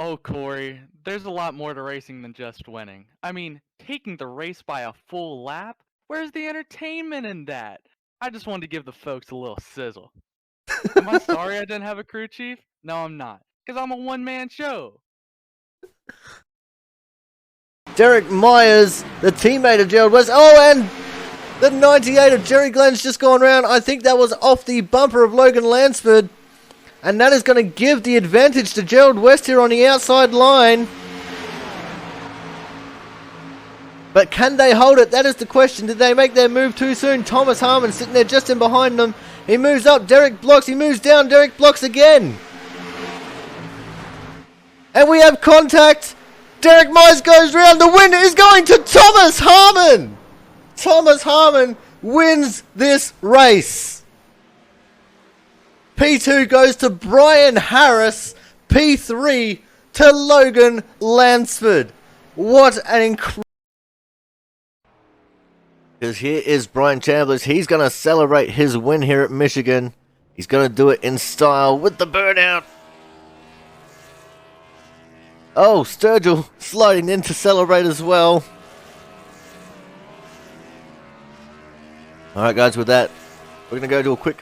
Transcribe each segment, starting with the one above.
Oh, Corey, there's a lot more to racing than just winning. I mean, taking the race by a full lap? Where's the entertainment in that? I just wanted to give the folks a little sizzle. Am I sorry I didn't have a crew chief? No, I'm not, because I'm a one-man show. Derek Myers, the teammate of Gerald West. Oh, and the 98 of Jerry Glenn's just gone round. I think that was off the bumper of Logan Lansford. And that is going to give the advantage to Gerald West here on the outside line. But can they hold it? That is the question. Did they make their move too soon? Thomas Harmon sitting there just in behind them. He moves up. Derek blocks. He moves down. Derek blocks again. And we have contact. Derek Myers goes round. The win is going to Thomas Harmon. Thomas Harmon wins this race. P2 goes to Brian Harris. P3 to Logan Lansford. What an incredible... Because here is Brian Chambliss. He's going to celebrate his win here at Michigan. He's going to do it in style with the burnout. Oh, Sturgill sliding in to celebrate as well. Alright guys, with that, we're going to go to a quick...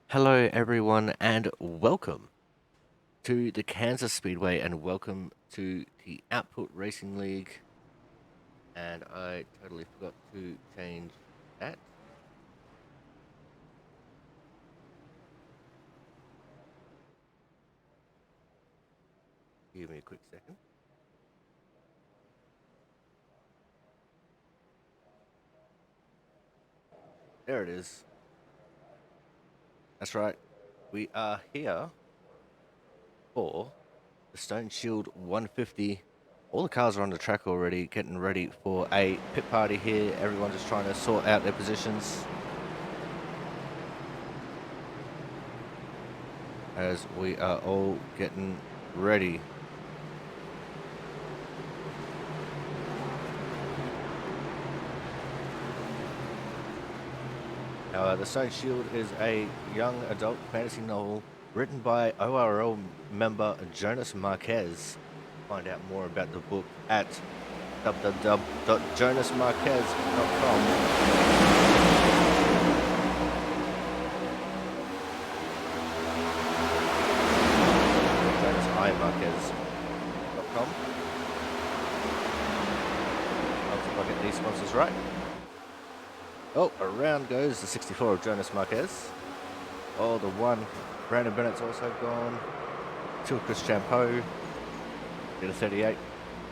Hello everyone and welcome to the Kansas Speedway and welcome to the Output Racing League. And I totally forgot to change that. Give me a quick second. There it is. That's right. We are here for the Stone Shield 150 All the cars are on the track already, getting ready for a pit party here. Everyone just trying to sort out their positions as we are all getting ready. Now, The Stone Shield is a young adult fantasy novel written by ORL member Jonas Marquez. Find out more about the book at www.jonasmarquez.com. JonasIMarquez.com. Let's see if I get these sponsors right. Oh, around goes the 64 of Jonas Marquez. Oh, the one. Brandon Bennett's also gone. Two of Chris Champeau. Get a 38.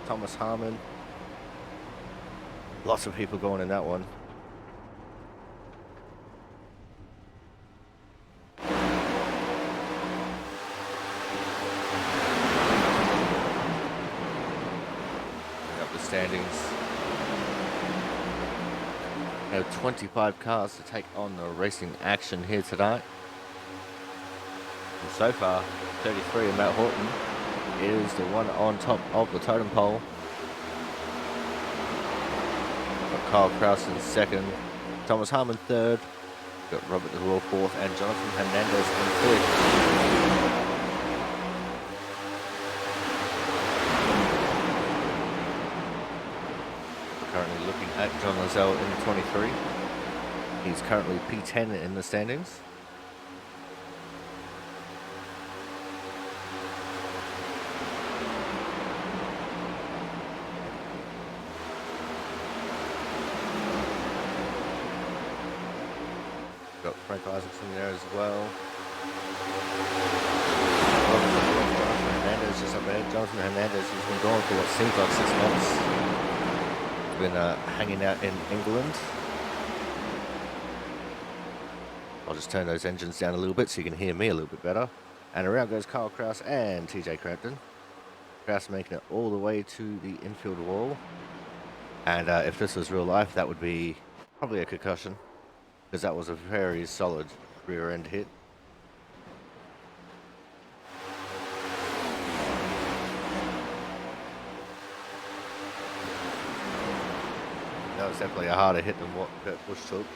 Thomas Harmon. Lots of people going in that one. Bring up the standings. We have 25 cars to take on the racing action here tonight. And so far, 33 of Matt Horton is the one on top of the totem pole. Got Kyle Kraus in second, Thomas Harmon third, got Robert DeWall fourth, and Jonathan Hernandez in fifth. Currently looking at John Lazelle in the 23. He's currently P10 in the standings. Got Frank Isaacson there as well. Jonathan Hernandez just up ahead. Jonathan Hernandez has been gone for what seems like 6 months. Been hanging out in England. I'll just turn those engines down a little bit so you can hear me a little bit better. And around goes Kyle Kraus and TJ Crampton. Kraus making it all the way to the infield wall. And if this was real life, that would be probably a concussion, because that was a very solid rear end hit. That was definitely a harder hit than what Kurt Busch took.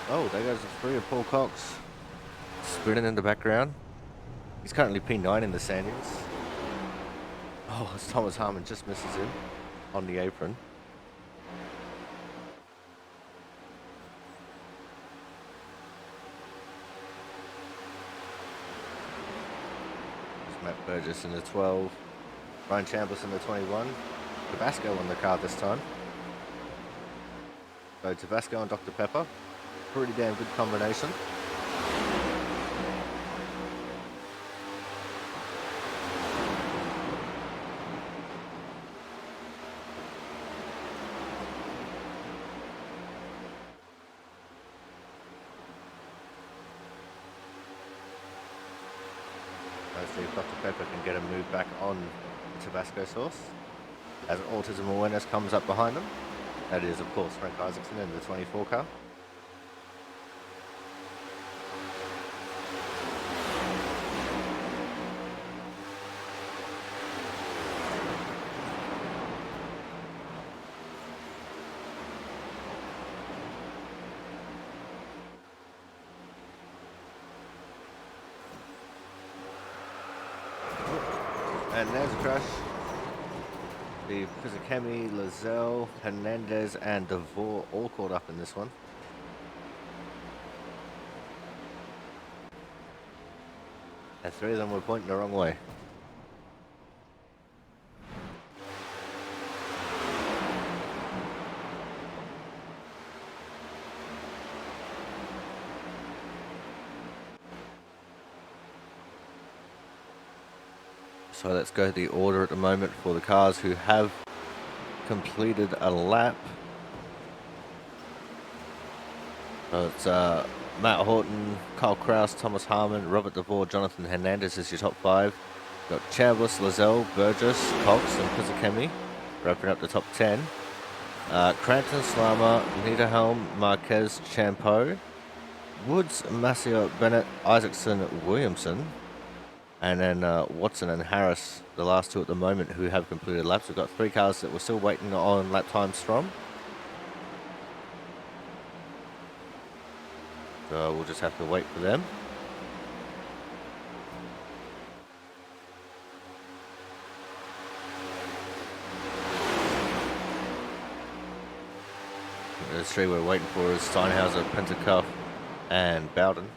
Oh, there goes the 3 of Paul Cox, sprinting in the background. He's currently P9 in the standings. Oh, as Thomas Harmon just misses him on the apron. There's Matt Burgess in the 12. Ryan Chambliss in the 21. Tabasco on the card this time. So Tabasco and Dr. Pepper. Pretty damn good combination. Let's see if Dr. Pepper can get a move back on the Tabasco sauce as Autism Awareness comes up behind them. That is, of course, Frank Isaacson in the 24 car. And there's a crash. The Fizikemi, Lazelle, Hernandez, and DeVore all caught up in this one. And 3 of them were pointing the wrong way. So let's go the order at the moment for the cars who have completed a lap. So it's Matt Horton, Kyle Kraus, Thomas Harmon, Robert DeVore, Jonathan Hernandez is your top 5. Got Chambliss, Lazelle, Burgess, Cox, and Pizzacchemi wrapping up the top 10. Cranton, Slama, Niederhelm, Marquez, Champeau, Woods, Massio, Bennett, Isaacson, Williamson, and then Watson and Harris, the last 2 at the moment who have completed laps. We've got 3 cars that we're still waiting on lap times from. So we'll just have to wait for them. The 3 we're waiting for is Steinhauser, Pentacuff, and Bowden.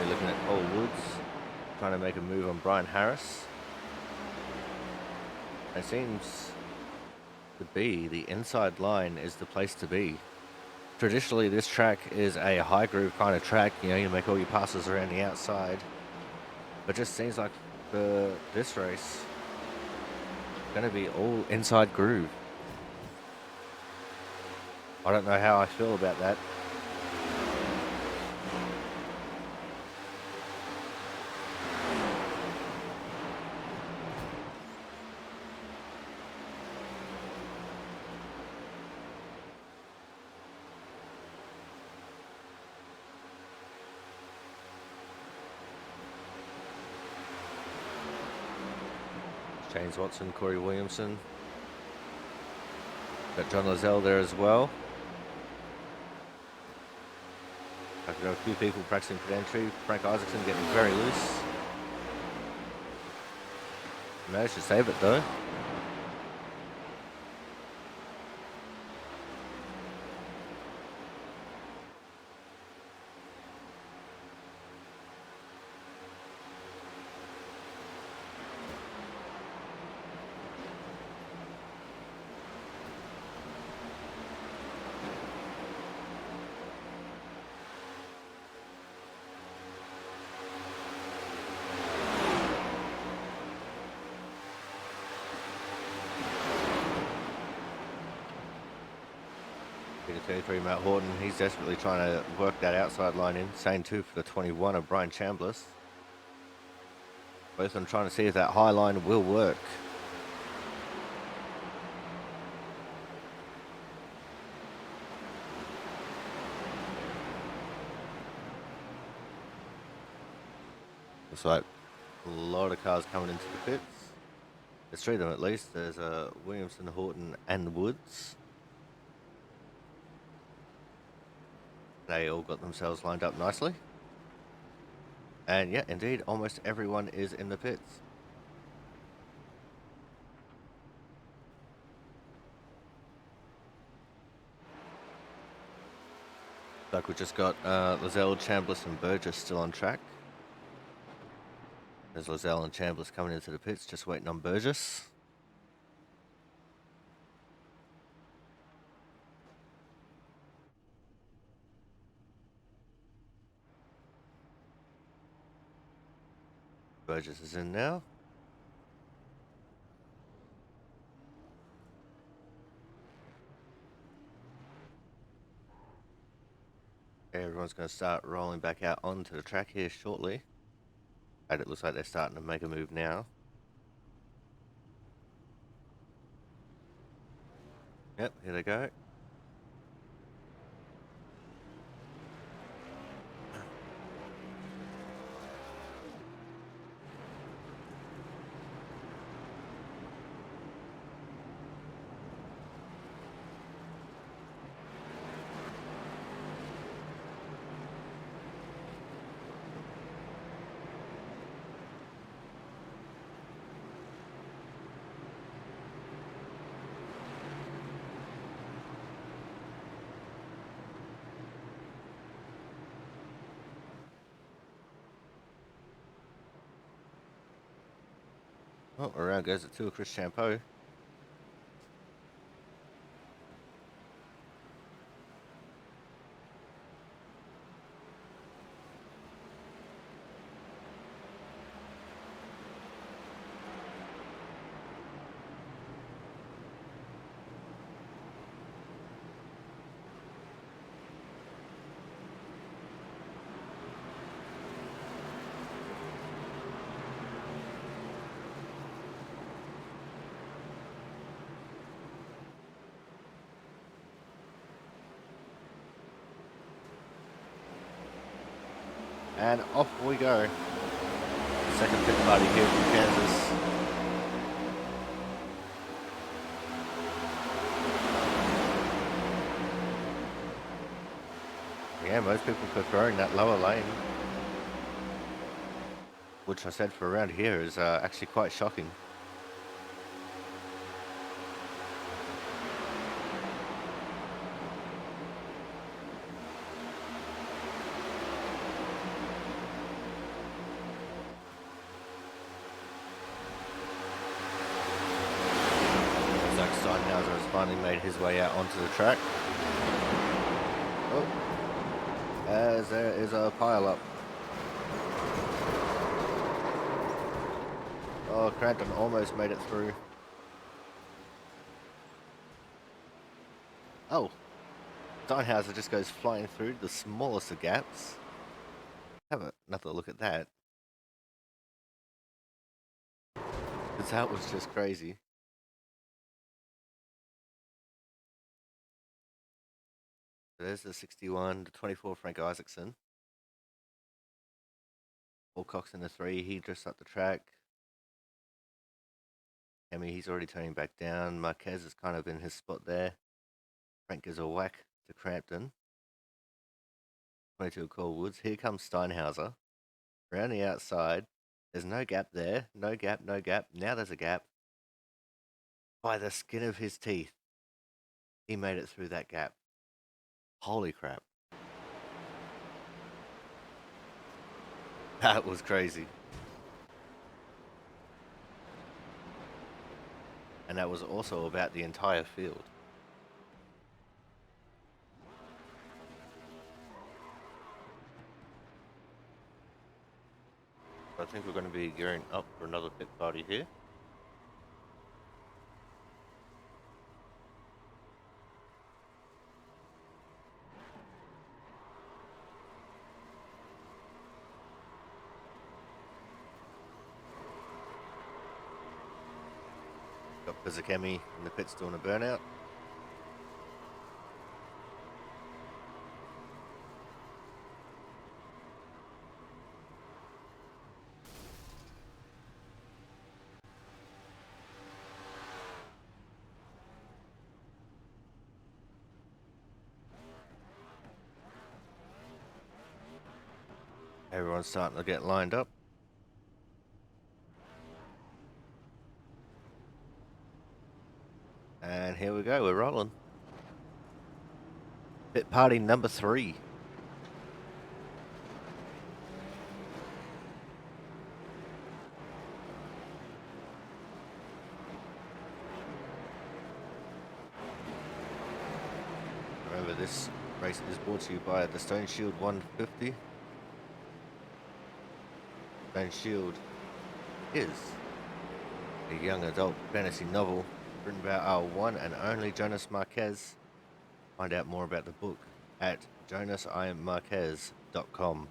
Looking at Cole Woods, trying to make a move on Brian Harris. It seems to be the inside line is the place to be. Traditionally, this track is a high groove kind of track. You know, you make all your passes around the outside. But just seems like for this race, it's going to be all inside groove. I don't know how I feel about that. James Watson, Corey Williamson. Got John Lazelle there as well. I've got a few people practicing for entry. Frank Isaacson getting very loose. Managed to save it though. Peter 33, Matt Horton, he's desperately trying to work that outside line in. Same too for the 21 of Brian Chambliss. Both of them trying to see if that high line will work. Looks like a lot of cars coming into the pits. There's 3 of them at least. There's Williamson, Horton, and Woods. They all got themselves lined up nicely. And yeah, indeed, almost everyone is in the pits. Like we just got Lazelle, Chambliss, and Burgess still on track. There's Lazelle and Chambliss coming into the pits, just waiting on Burgess. Burgess is in now. Everyone's going to start rolling back out onto the track here shortly. And it looks like they're starting to make a move now. Yep, here they go. Oh, around goes it to Chris Champeau. And off we go. Second pit party here from Kansas. Yeah, most people preferring that lower lane. Which I said for around here is actually quite shocking. Steinhauser has finally made his way out onto the track. Oh, as there is a pile up. Oh, Cranton almost made it through. Oh, Steinhauser just goes flying through the smallest of gaps. Have another look at that. Because that was just crazy. There's the 61, the 24 Frank Isaacson. Alcock's in the 3, he just up the track. He's already turning back down. Marquez is kind of in his spot there. Frank gives a whack to Crampton. 22 Cole Woods. Here comes Steinhauser. Around the outside. There's no gap there. No gap, no gap. Now there's a gap. By the skin of his teeth, he made it through that gap. Holy crap. That was crazy. And that was also about the entire field. I think we're going to be gearing up for another pit party here. Got Pizzacami in the pits doing a burnout. Everyone's starting to get lined up. And here we go, we're rolling. Pit party number 3. Remember, this race is brought to you by the Stone Shield 150. Stone Shield is a young adult fantasy novel written about our one and only Jonas Marquez. Find out more about the book at jonasimarquez.com.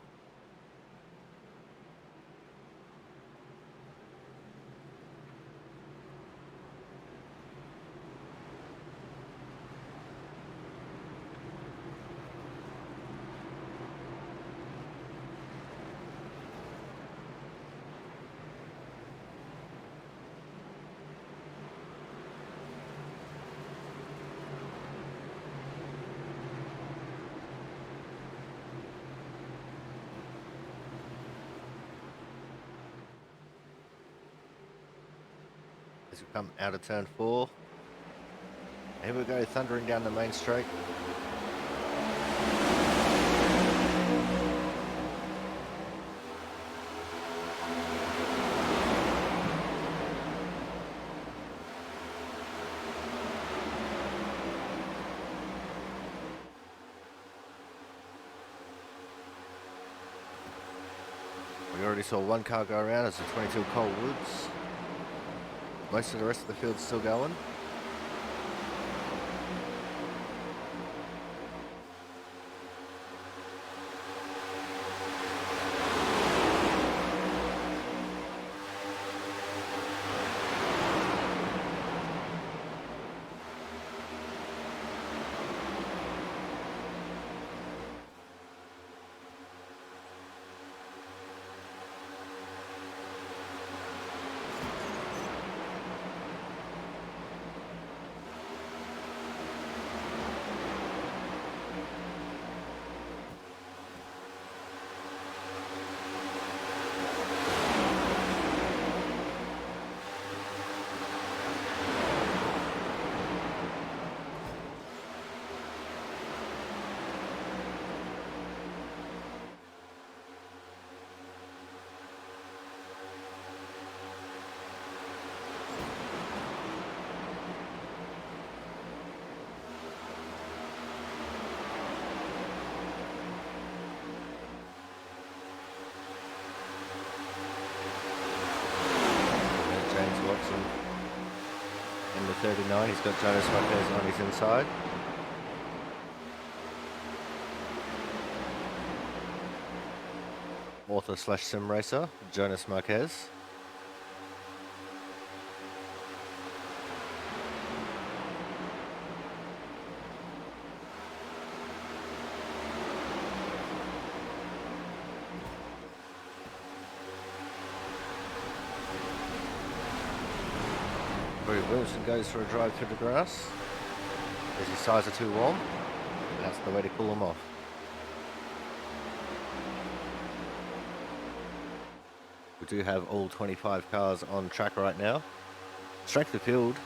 As we come out of turn 4. Here we go, thundering down the main straight. We already saw one car go around as the 22 Cole Woods. Most of the rest of the field's still going. In the 39, he's got Jonas Marquez on his inside. Author slash sim racer, Jonas Marquez. Wilson goes for a drive through the grass. As his tyres are too warm, and that's the way to cool them off. We do have all 25 cars on track right now. Strength of field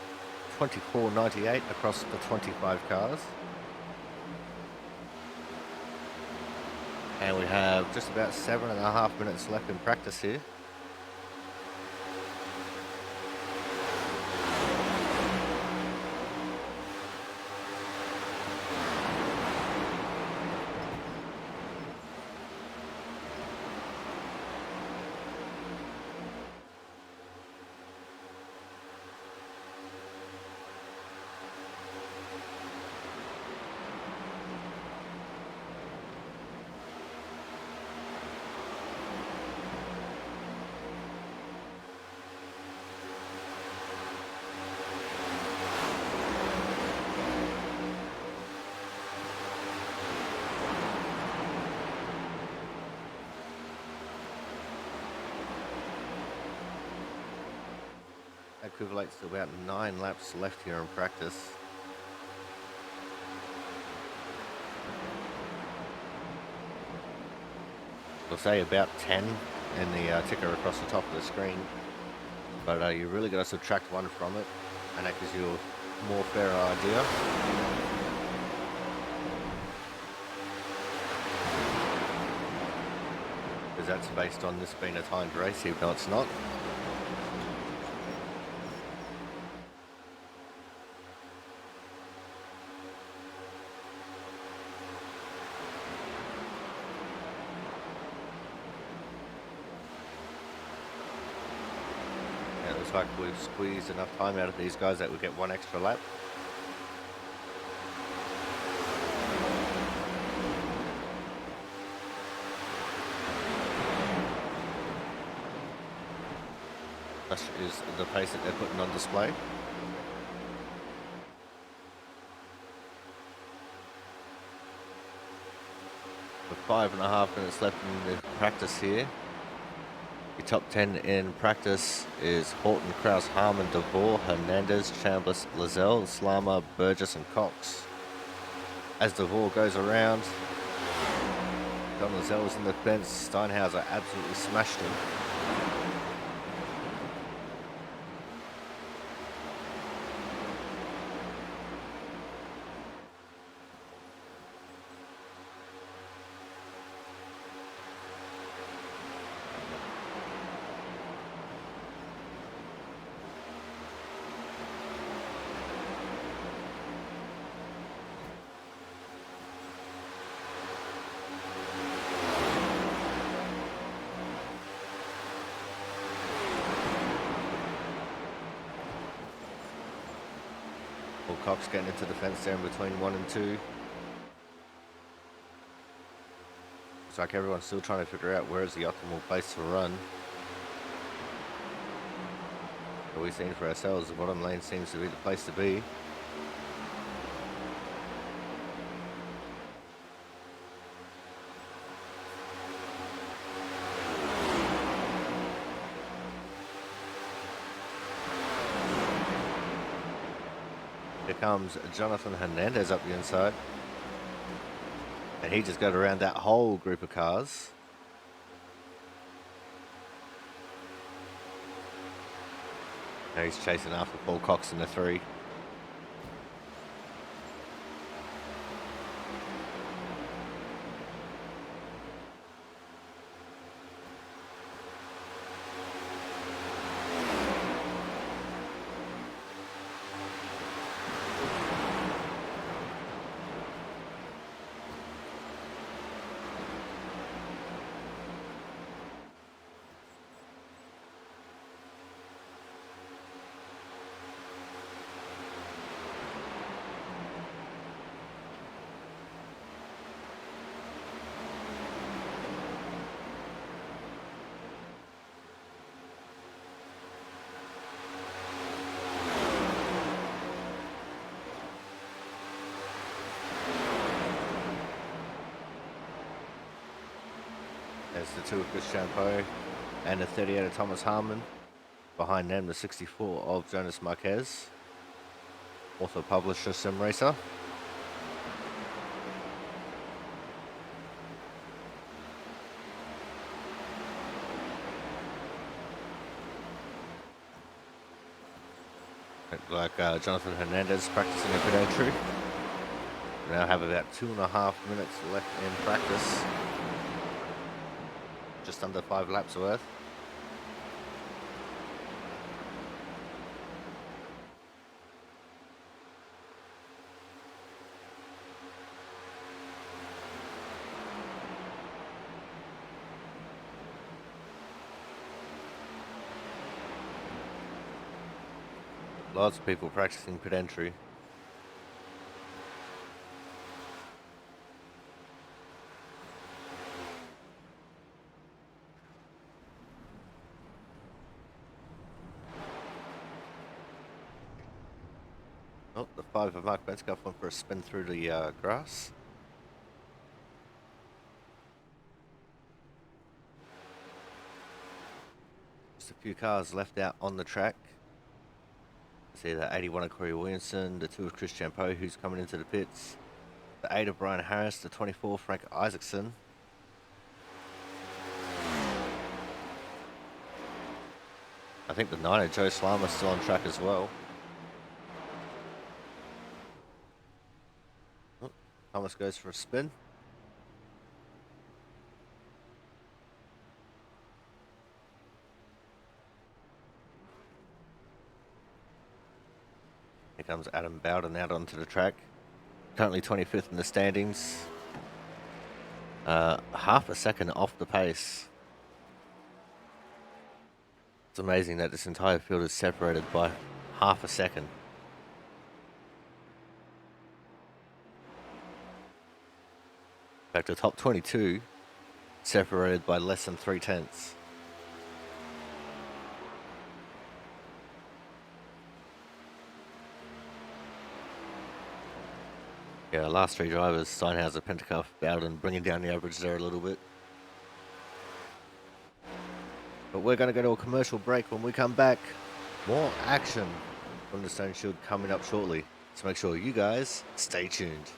24.98 across the 25 cars. And we have just about 7.5 minutes left in practice here. Equivalates to about 9 laps left here in practice. We'll say about 10 in the ticker across the top of the screen, but you really got to subtract 1 from it, and that gives you a more fairer idea. Because that's based on this being a timed race, even though it's not. Like we've squeezed enough time out of these guys that we get 1 extra lap. That is the pace that they're putting on display. With 5.5 minutes left in the practice here. Your top 10 in practice is Horton, Krause, Harmon, DeVore, Hernandez, Chambliss, Lizelle, Slama, Burgess and Cox. As DeVore goes around, Don Lizelle's in the fence, Steinhauser absolutely smashed him. Cox getting into the fence there in between 1 and 2. It's like everyone's still trying to figure out where is the optimal place to run. But we've seen for ourselves, the bottom lane seems to be the place to be. Here comes Jonathan Hernandez up the inside. And he just got around that whole group of cars. Now he's chasing after Paul Cox in the 3. There's the 2 of Christian Poe and the 38 of Thomas Harmon. Behind them, the 64 of Jonas Marquez. Author, publisher, sim racer. Like Jonathan Hernandez practicing a pit entry. We now have about 2.5 minutes left in practice. Just under 5 laps worth. Lots of people practicing pit entry. Oh, the 5 of Mark Bentzkoff went for a spin through the grass. Just a few cars left out on the track. See the 81 of Corey Williamson, the 2 of Chris Champeau, who's coming into the pits, the 8 of Brian Harris, the 24 Frank Isaacson. I think the 9 of Joe Slama still on track as well. Oh, Thomas goes for a spin. Here comes Adam Bowden out onto the track. Currently 25th in the standings. Half a second off the pace. It's amazing that this entire field is separated by half a second. In fact, the top 22 separated by less than 3/10. Yeah, the last 3 drivers, Steinhauser, Pentecoff, Bowden, bringing down the average there a little bit. But we're going to go to a commercial break. When we come back, more action from the Stone Shield coming up shortly. So make sure you guys stay tuned.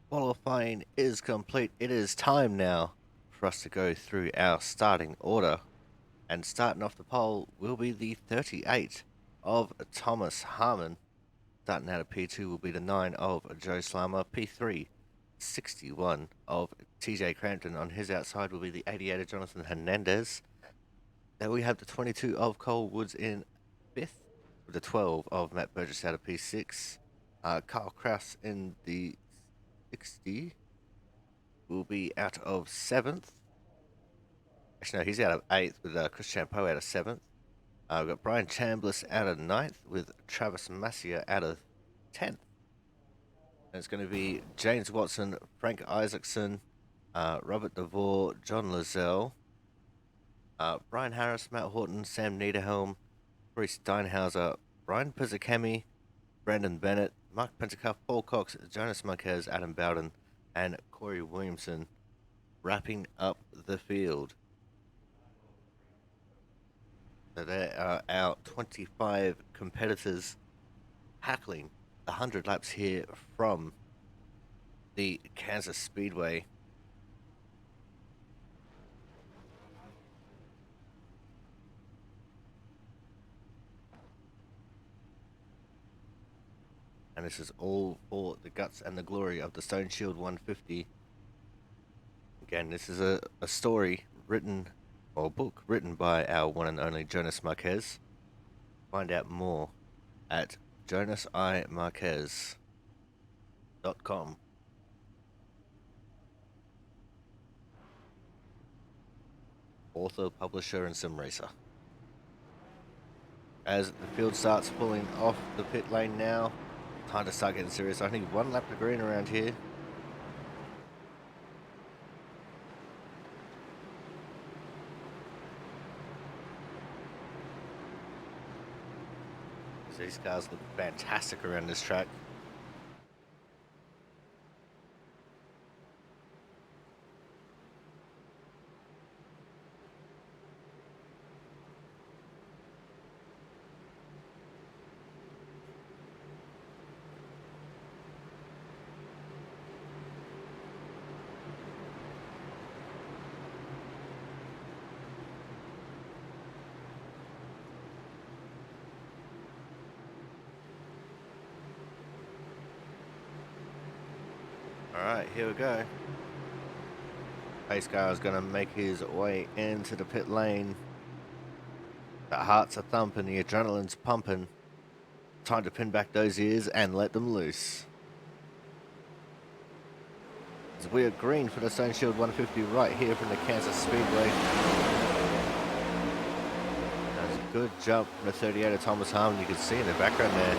Qualifying is complete. It is time now for us to go through our starting order. And starting off the pole will be the 38 of Thomas Harmon. Starting out of P2 will be the 9 of Joe Slammer. P3, 61 of TJ Crampton. On his outside will be the 88 of Jonathan Hernandez. Then we have the 22 of Cole Woods in 5th, with the 12 of Matt Burgess out of P6. Carl Kraus in the 60 will be out of 7th. Actually, no, he's out of 8th with Chris Champeau out of 7th. We've got Brian Chambliss out of 9th with Travis Massier out of 10th. And it's going to be James Watson, Frank Isaacson, Robert DeVore, John Lazelle, Brian Harris, Matt Horton, Sam Niederhelm, Bruce Steinhauser, Brian Pizzicami, Brandon Bennett, Mark Pentacuff, Paul Cox, Jonas Marquez, Adam Bowden, and Corey Williamson wrapping up the field. So there are our 25 competitors tackling the 100 laps here from the Kansas Speedway. And this is all for the guts and the glory of the Stone Shield 150. Again, this is a story written, or a book written by our one and only Jonas Marquez. Find out more at jonasimarquez.com. Author, publisher, and sim racer. As the field starts pulling off the pit lane now, time to start getting serious. I need one lap to green around here. These cars look fantastic around this track. Alright, here we go. Pace car is going to make his way into the pit lane. The hearts are thumping, the adrenaline's pumping. Time to pin back those ears and let them loose. As we are green for the Stone Shield 150 right here from the Kansas Speedway. That's a good jump from the 38 of Thomas Harmon. You can see in the background there,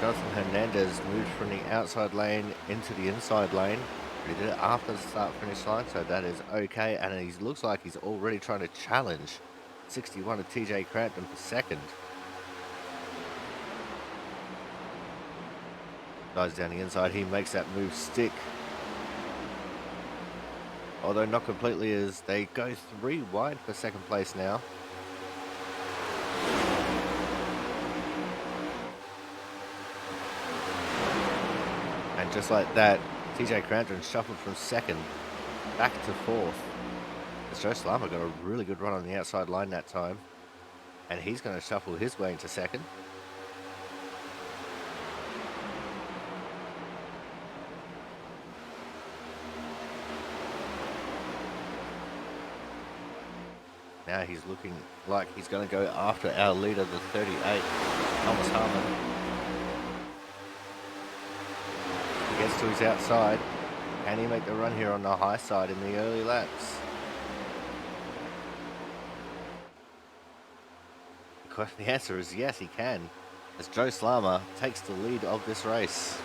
Jonathan Hernandez moved from the outside lane into the inside lane. He did it after the start-finish line, so that is okay. And he looks like he's already trying to challenge 61 of TJ Crampton for second. Dives down the inside, he makes that move stick. Although not completely, as they go 3 wide for second place now. And just like that, TJ Crampton shuffled from second back to fourth. As Joe Slammer got a really good run on the outside line that time. And he's going to shuffle his way into second. Now he's looking like he's going to go after our leader, the 38, Thomas Harmon. He gets to his outside. Can he make the run here on the high side in the early laps? The answer is yes, he can, as Joe Slammer takes the lead of this race.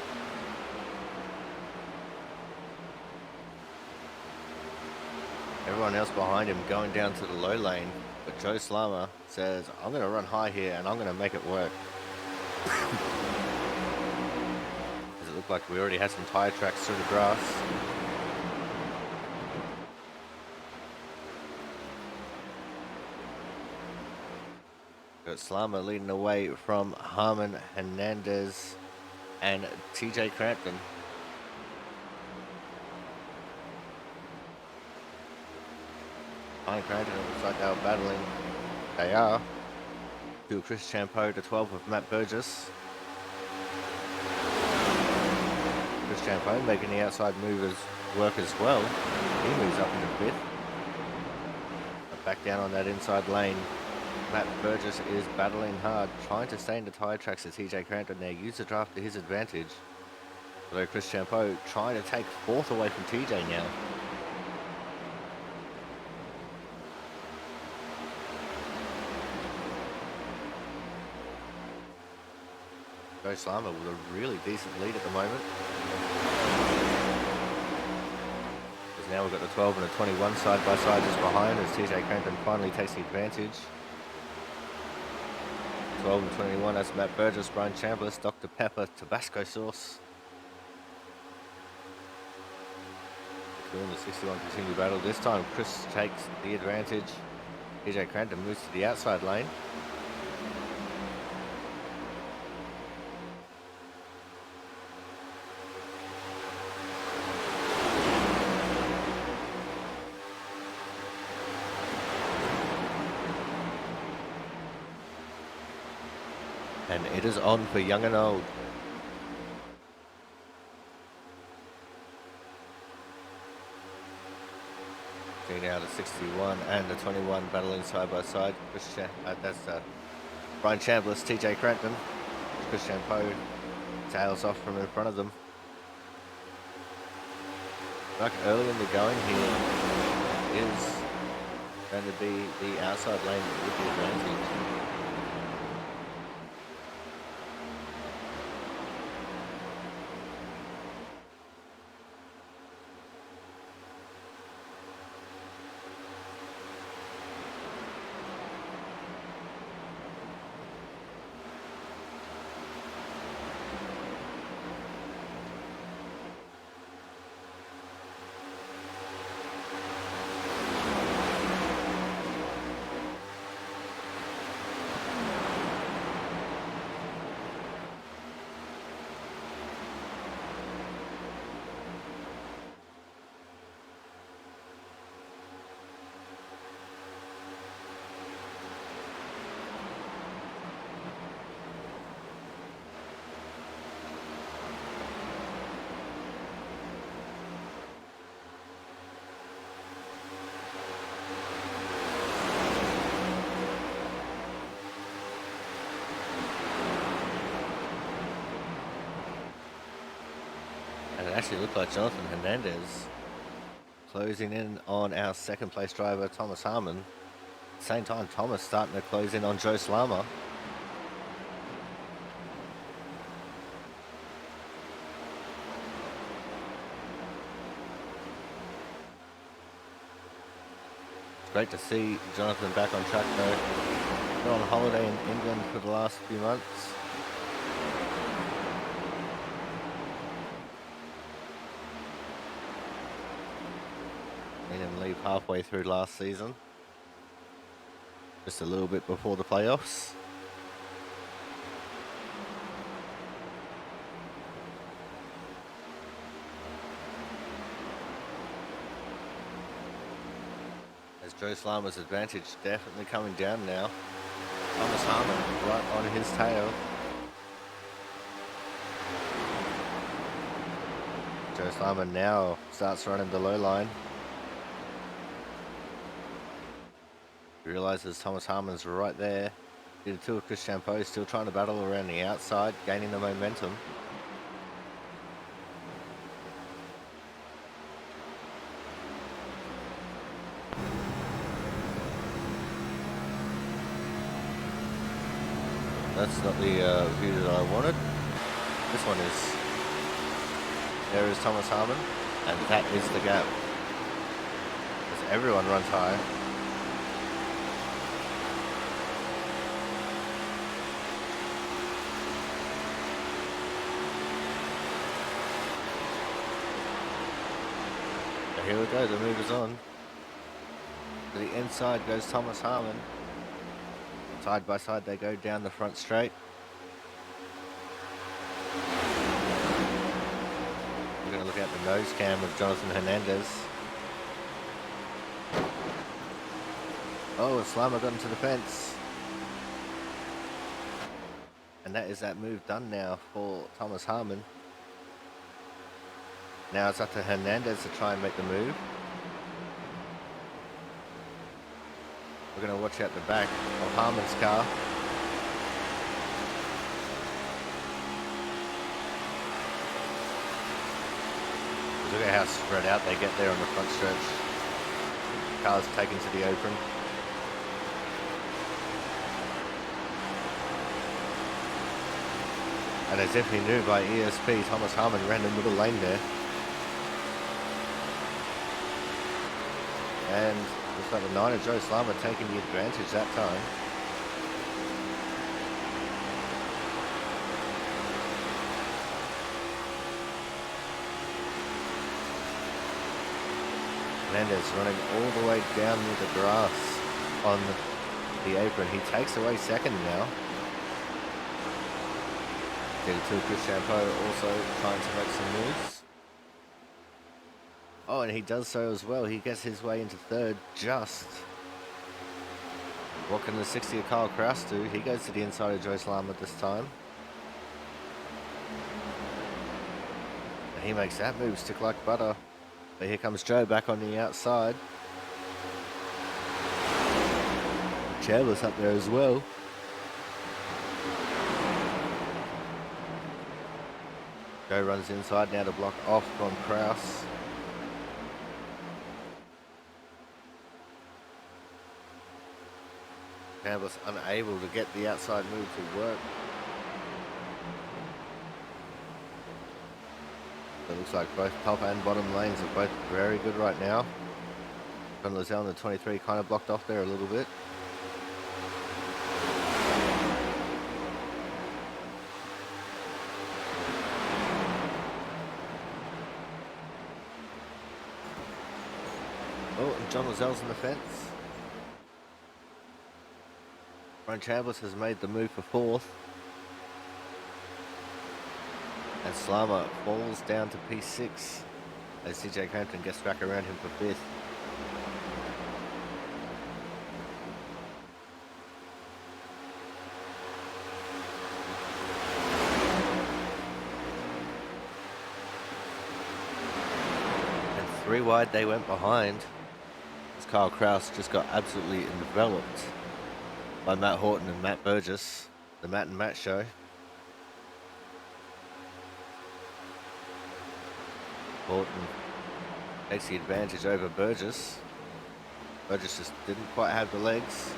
Everyone else behind him going down to the low lane, but Joe Slammer says, I'm going to run high here and I'm going to make it work. Does it look like we already had some tire tracks through the grass? Got Slammer leading the way from Harmon, Hernandez, and TJ Crampton. Behind Cranton, it looks like they were battling. They are. To Chris Champeau to 12 with Matt Burgess. Chris Champeau making the outside movers work as well. He moves up into 5th. But back down on that inside lane. Matt Burgess is battling hard, trying to stay in the tyre tracks as TJ Cranton there. Use the draft to his advantage. Although Chris Champeau trying to take 4th away from TJ now. Joe Slammer with a really decent lead at the moment. Because now we've got the 12 and the 21 side by side just behind as TJ Cranton finally takes the advantage. 12 and 21, that's Matt Burgess, Brian Chambliss, Dr. Pepper, Tabasco sauce. Doing the 61 continue battle. This time Chris takes the advantage. TJ Cranton moves to the outside lane. And it is on for young and old. Now the 61 and the 21 battling side by side. That's Brian Chambliss, TJ Cranton. Chris Champeau tails off from in front of them. Like early in the going here is going to be the outside lane with the advantage. And it actually looked like Jonathan Hernandez closing in on our second place driver, Thomas Harmon. At the same time, Thomas starting to close in on Joe Slammer. It's great to see Jonathan back on track though. Been on holiday in England for the last few months. Made him leave halfway through last season. Just a little bit before the playoffs. As Joe Slammer's advantage definitely coming down now. Thomas Harmon right on his tail. Joe Slammer now starts running the low line. Realizes Thomas Harmon's right there. Did it to Chris Champeau, still trying to battle around the outside, gaining the momentum. That's not the view that I wanted. This one is. There is Thomas Harmon, and that is the gap. As everyone runs high. So here we go, the move is on. To the inside goes Thomas Harmon. Side by side they go down the front straight. We're going to look at the nose cam of Jonathan Hernandez. Oh, and Slimer got into the fence. And that is that move done now for Thomas Harmon. Now it's up to Hernandez to try and make the move. We're going to watch out the back of Harmon's car. Look at how spread out they get there on the front stretch. Cars taken to the apron. And as if he knew by ESP, Thomas Harmon ran the middle lane there. And looks like the 9 of Joe Slama taking the advantage that time. Hernandez running all the way down near the grass on the apron. He takes away second now. Two Chris Champeau also trying to make some moves. Oh, and he does so as well. He gets his way into third just. What can the 60 of Kyle Kraus do? He goes to the inside of Joe Slama this time. And he makes that move stick like butter. But here comes Joe back on the outside. Chandler's up there as well. Joe runs inside now to block off from Kraus. Chandler's unable to get the outside move to work. It looks like both top and bottom lanes are both very good right now. John Lozelle in the 23 kind of blocked off there a little bit. Oh, and John Lozelle's in the fence. Brian Chambliss has made the move for fourth. And Slama falls down to P6 as CJ Crampton gets back around him for fifth. And 3 wide they went behind as Kyle Kraus just got absolutely enveloped by Matt Horton and Matt Burgess, the Matt and Matt show. Horton takes the advantage over Burgess. Burgess just didn't quite have the legs.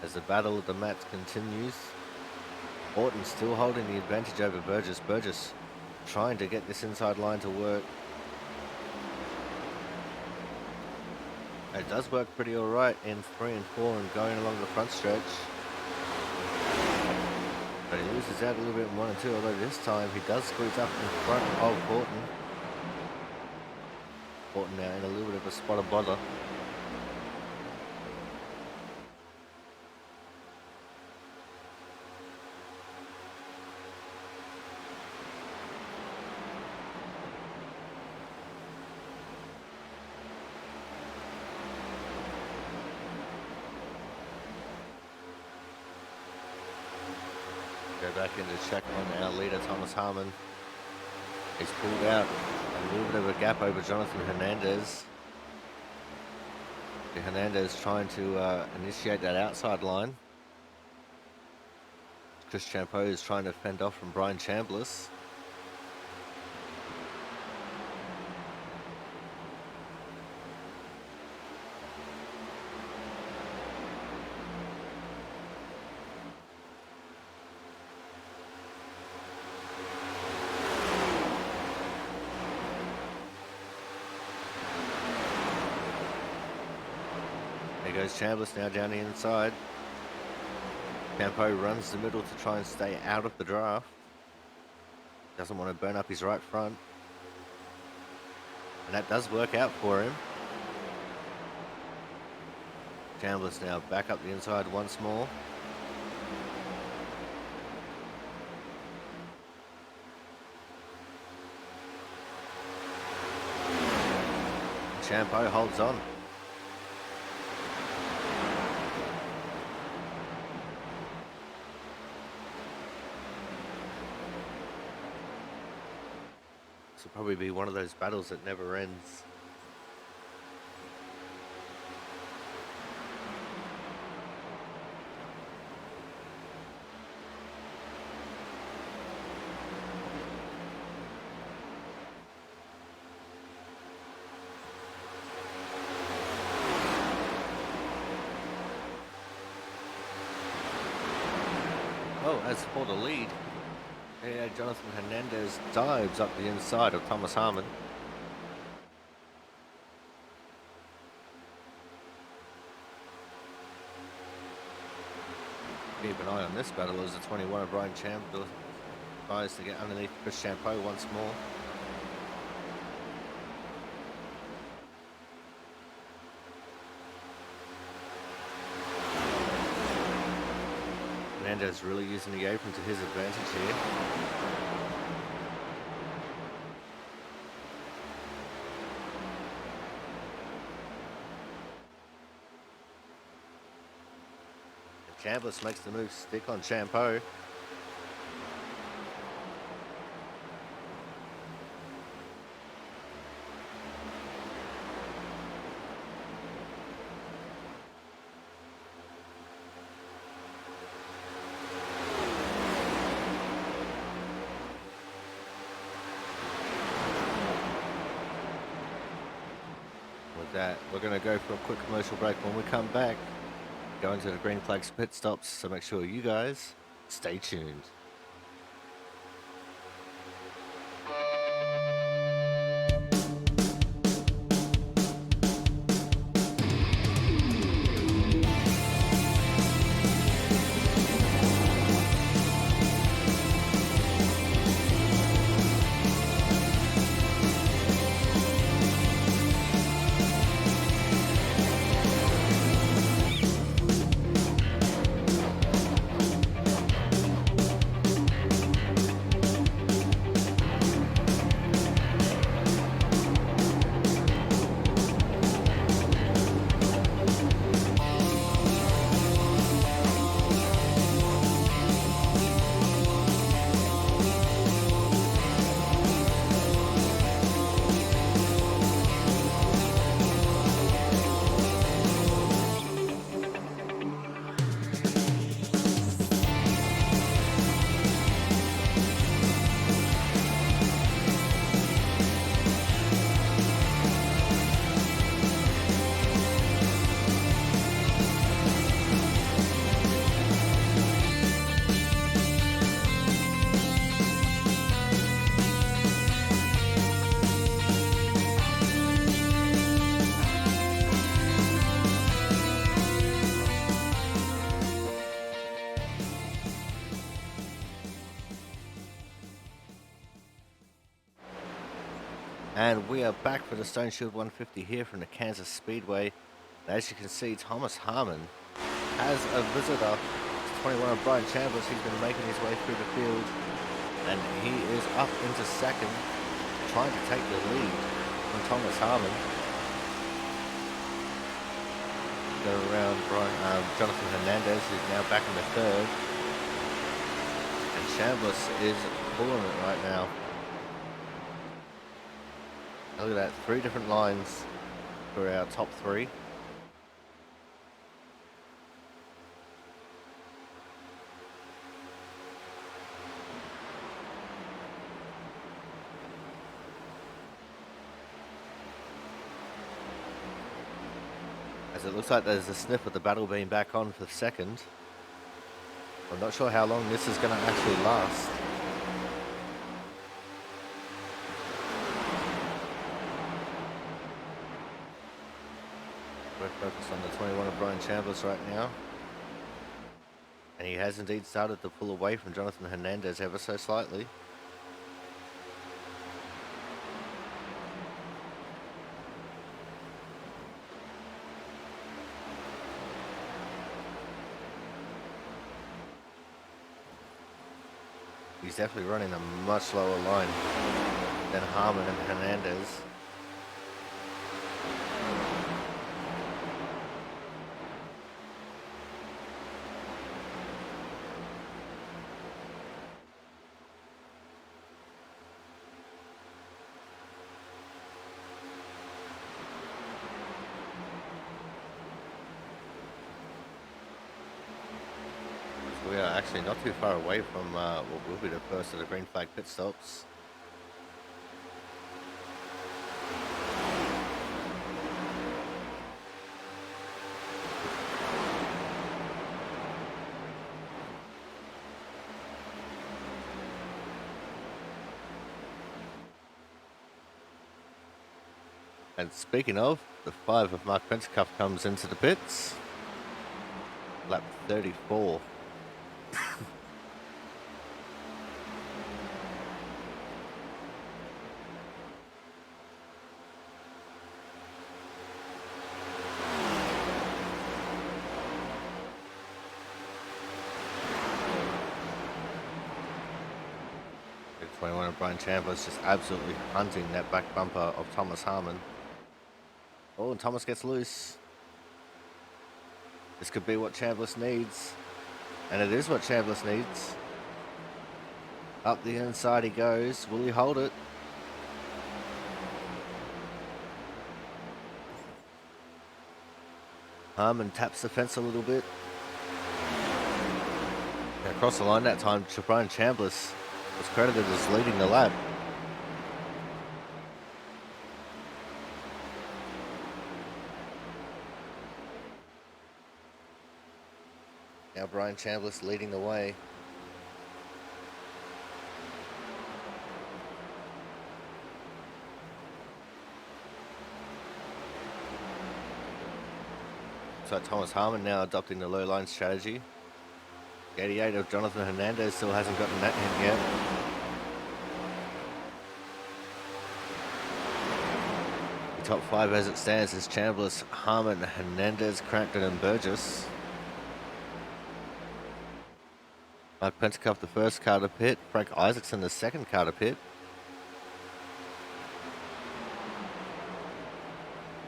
As the battle of the mats continues, Horton still holding the advantage over Burgess. Burgess trying to get this inside line to work. It does work pretty alright in 3 and 4 and going along the front stretch. But he loses out a little bit in 1 and 2, although this time he does squeeze up in front of Horton. Horton now in a little bit of a spot of bother. Go back in to check on our leader, Thomas Harmon. He's pulled out a little bit of a gap over Jonathan Hernandez. Hernandez trying to initiate that outside line. Chris Champeau is trying to fend off from Brian Chambliss. There goes Chambliss now down the inside. Champeau runs the middle to try and stay out of the draft. Doesn't want to burn up his right front. And that does work out for him. Chambliss now back up the inside once more. Champo holds on. This will probably be one of those battles that never ends. Oh, as for the lead, yeah, Jonathan Hernandez dives up the inside of Thomas Harmon. Keep an eye on this battle as the 21 of Brian Champ tries to get underneath Chris Champeau once more. Hernandez really using the apron to his advantage here. Chambliss makes the move stick on Champeau. With that, we're going to go for a quick commercial break. When we come back, going to the green flags pit stops, so make sure you guys stay tuned. And we are back for the Stone Shield 150 here from the Kansas Speedway. As you can see, Thomas Harmon has a visitor. It's 21 of Brian Chambliss. He's been making his way through the field. And he is up into second, trying to take the lead from Thomas Harmon. Go around Jonathan Hernandez, who's now back in the third. And Chambliss is pulling it right now. Look at that, 3 different lines for our top 3. As it looks like there's a sniff of the battle being back on for second. I'm not sure how long this is going to actually last. We're focused on the 21 of Brian Chambliss right now. And he has indeed started to pull away from Jonathan Hernandez ever so slightly. He's definitely running a much lower line than Harmon and Hernandez. We are actually not too far away from what will be the first of the green flag pit stops. And speaking of, the 5 of Mark Pentecoff comes into the pits. Lap 34. Big 21 of Brian Chandler's just absolutely hunting that back bumper of Thomas Harmon. Oh, and Thomas gets loose. This could be what Chambliss needs. And it is what Chambliss needs. Up the inside he goes. Will he hold it? Harmon taps the fence a little bit. And across the line that time, Brian Chambliss was credited as leading the lap. Now Brian Chambliss leading the way. So Thomas Harmon now adopting the low line strategy. The 88 of Jonathan Hernandez still hasn't gotten that in yet. The top 5 as it stands is Chambliss, Harmon, Hernandez, Crampton and Burgess. Mark Pentecoff the first car to pit, Frank Isaacson the second car to pit.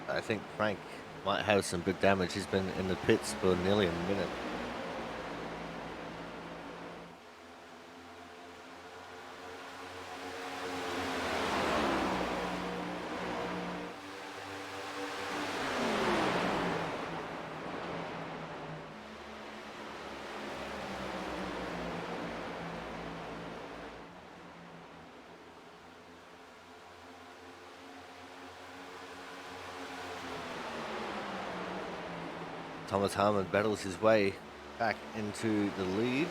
I think Frank might have some big damage. He's been in the pits for nearly a minute. Thomas Harmon battles his way back into the lead.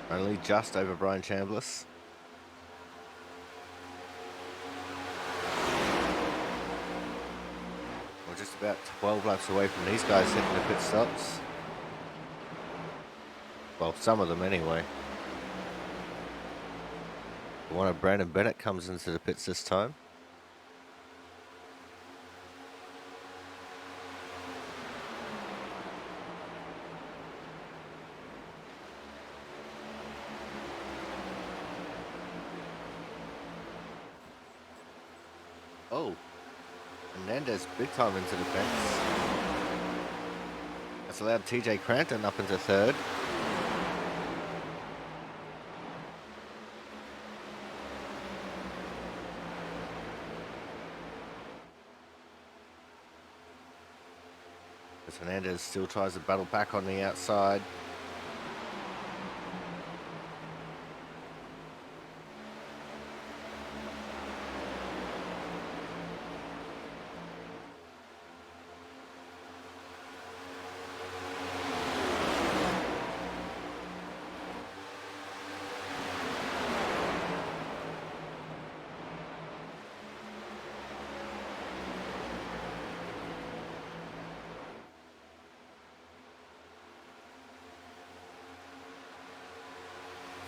Only just over Brian Chambliss. We're just about 12 laps away from these guys hitting the pit stops. Well, some of them anyway. One of Brandon Bennett comes into the pits this time. Oh, Hernandez big time into the fence. That's allowed TJ Crampton up into third. As Hernandez still tries to battle back on the outside.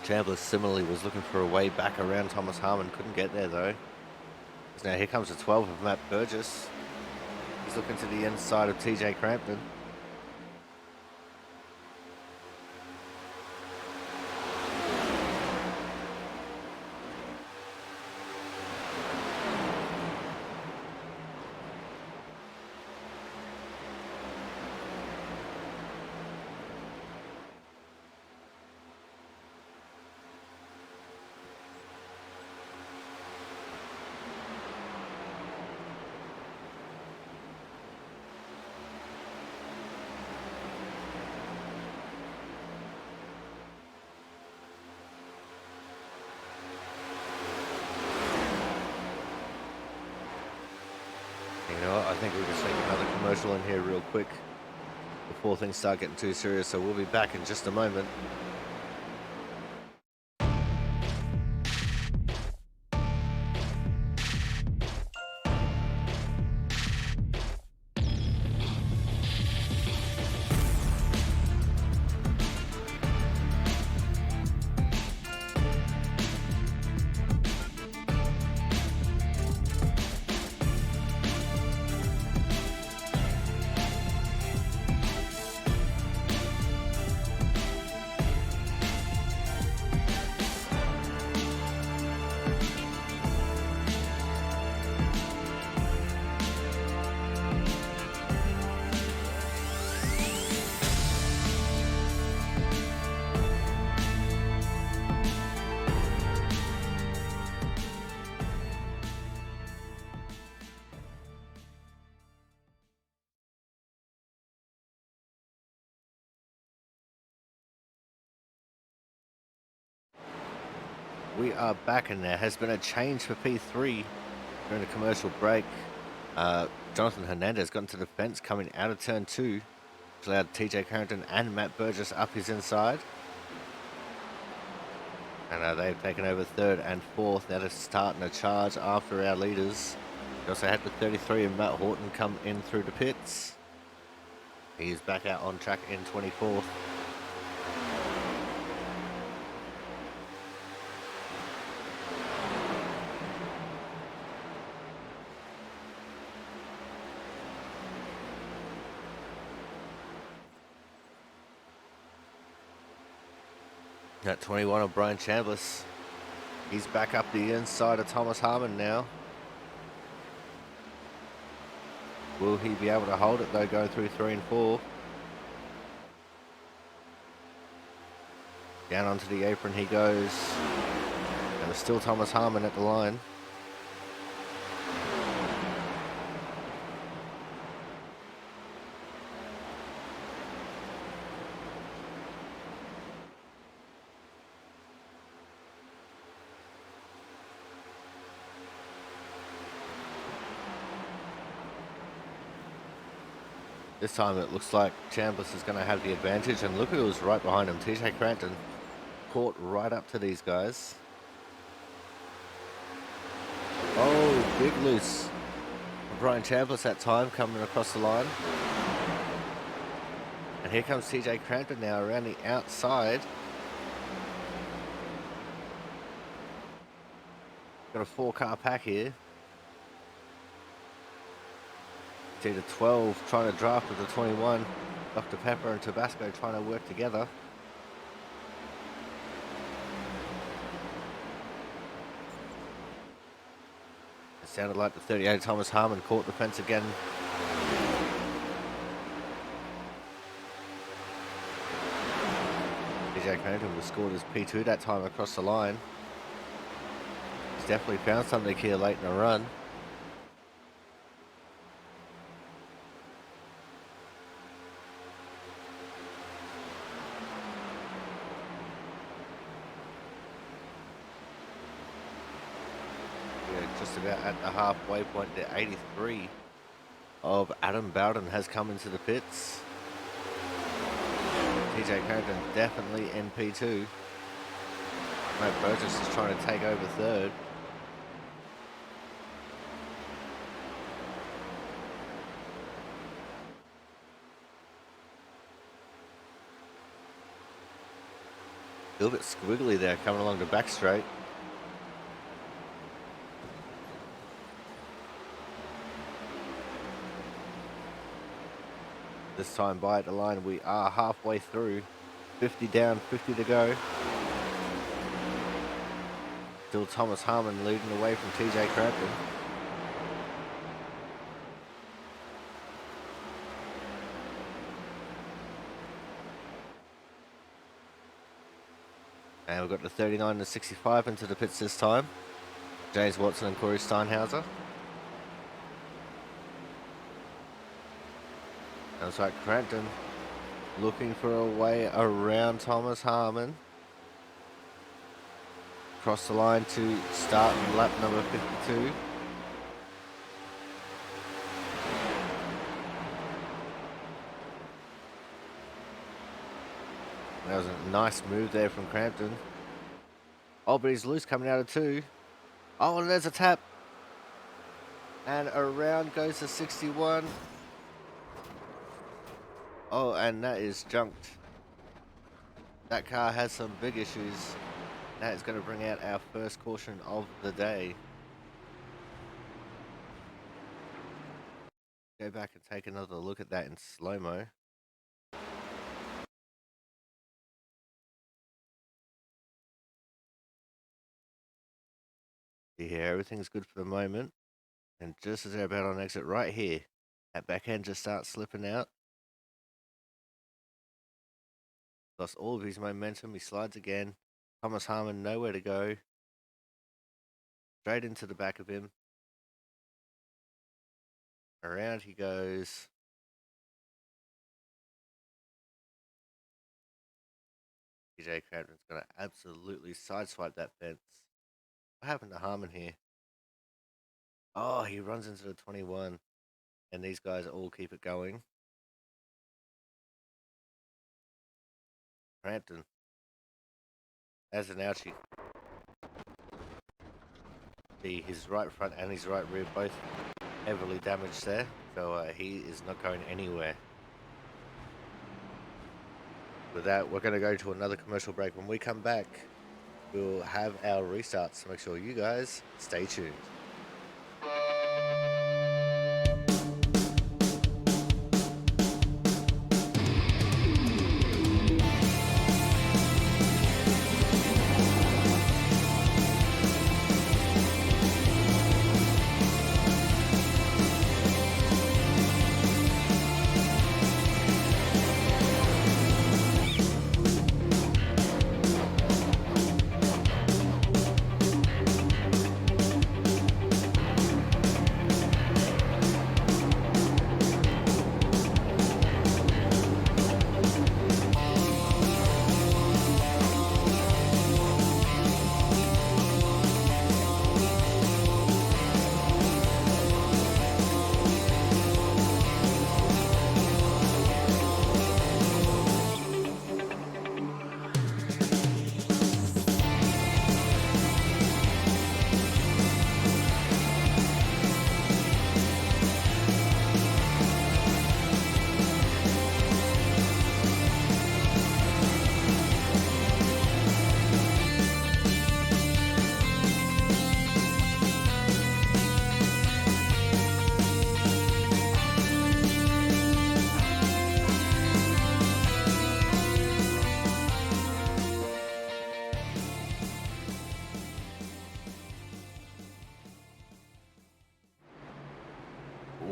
Chambliss similarly was looking for a way back around Thomas Harmon, couldn't get there though. Now here comes the 12 of Matt Burgess. He's looking to the inside of TJ Crampton. think we'll just make another commercial in here real quick before things start getting too serious, so we'll be back in just a moment. We are back, and there has been a change for P3 during the commercial break. Jonathan Hernandez got into the fence coming out of turn 2, which allowed TJ Carrington and Matt Burgess up his inside. And they've taken over third and fourth. Now they're starting a charge after our leaders. We also had the 33 and Matt Horton come in through the pits. He's back out on track in 24th. At 21 of Brian Chambliss. He's back up the inside of Thomas Harmon now. Will he be able to hold it though, going through 3 and 4? Down onto the apron he goes. And it's still Thomas Harmon at the line. This time it looks like Chambliss is going to have the advantage, and look who was right behind him. TJ Cranton caught right up to these guys. Oh, big loose. Brian Chambliss that time coming across the line. And here comes TJ Cranton now around the outside. Got a 4-car pack here. See the 12 trying to draft with the 21. Dr. Pepper and Tabasco trying to work together. It sounded like the 38 Thomas Harmon caught the fence again. TJ Cranton was scored as P2 that time across the line. He's definitely found something here late in the run. Just about at the halfway point, the 83 of Adam Bowden has come into the pits. TJ Carrington definitely in P2. Matt Burgess is trying to take over third. A little bit squiggly there coming along the back straight. This time by at the line, we are halfway through. 50 down, 50 to go. Still Thomas Harmon leading away from TJ Crampton. And we've got the 39 and the 65 into the pits this time. James Watson and Corey Steinhauser. That's right, Crampton looking for a way around Thomas Harmon. Across the line to start lap number 52. That was a nice move there from Crampton. Oh, but he's loose coming out of 2. Oh, and there's a tap. And around goes to 61. Oh, and that is junked. That car has some big issues. That is going to bring out our first caution of the day. Go back and take another look at that in slow-mo. Yeah, everything's good for the moment. And just as they're about on exit right here, that back end just starts slipping out. Lost all of his momentum. He slides again. Thomas Harmon nowhere to go. Straight into the back of him. Around he goes. TJ Crampton's going to absolutely sideswipe that fence. What happened to Harmon here? Oh, he runs into the 21. And these guys all keep it going. Crampton. As an ouchie. See, his right front and his right rear both heavily damaged there. So he is not going anywhere. With that, we're going to go to another commercial break. When we come back, we'll have our restarts. So make sure you guys stay tuned.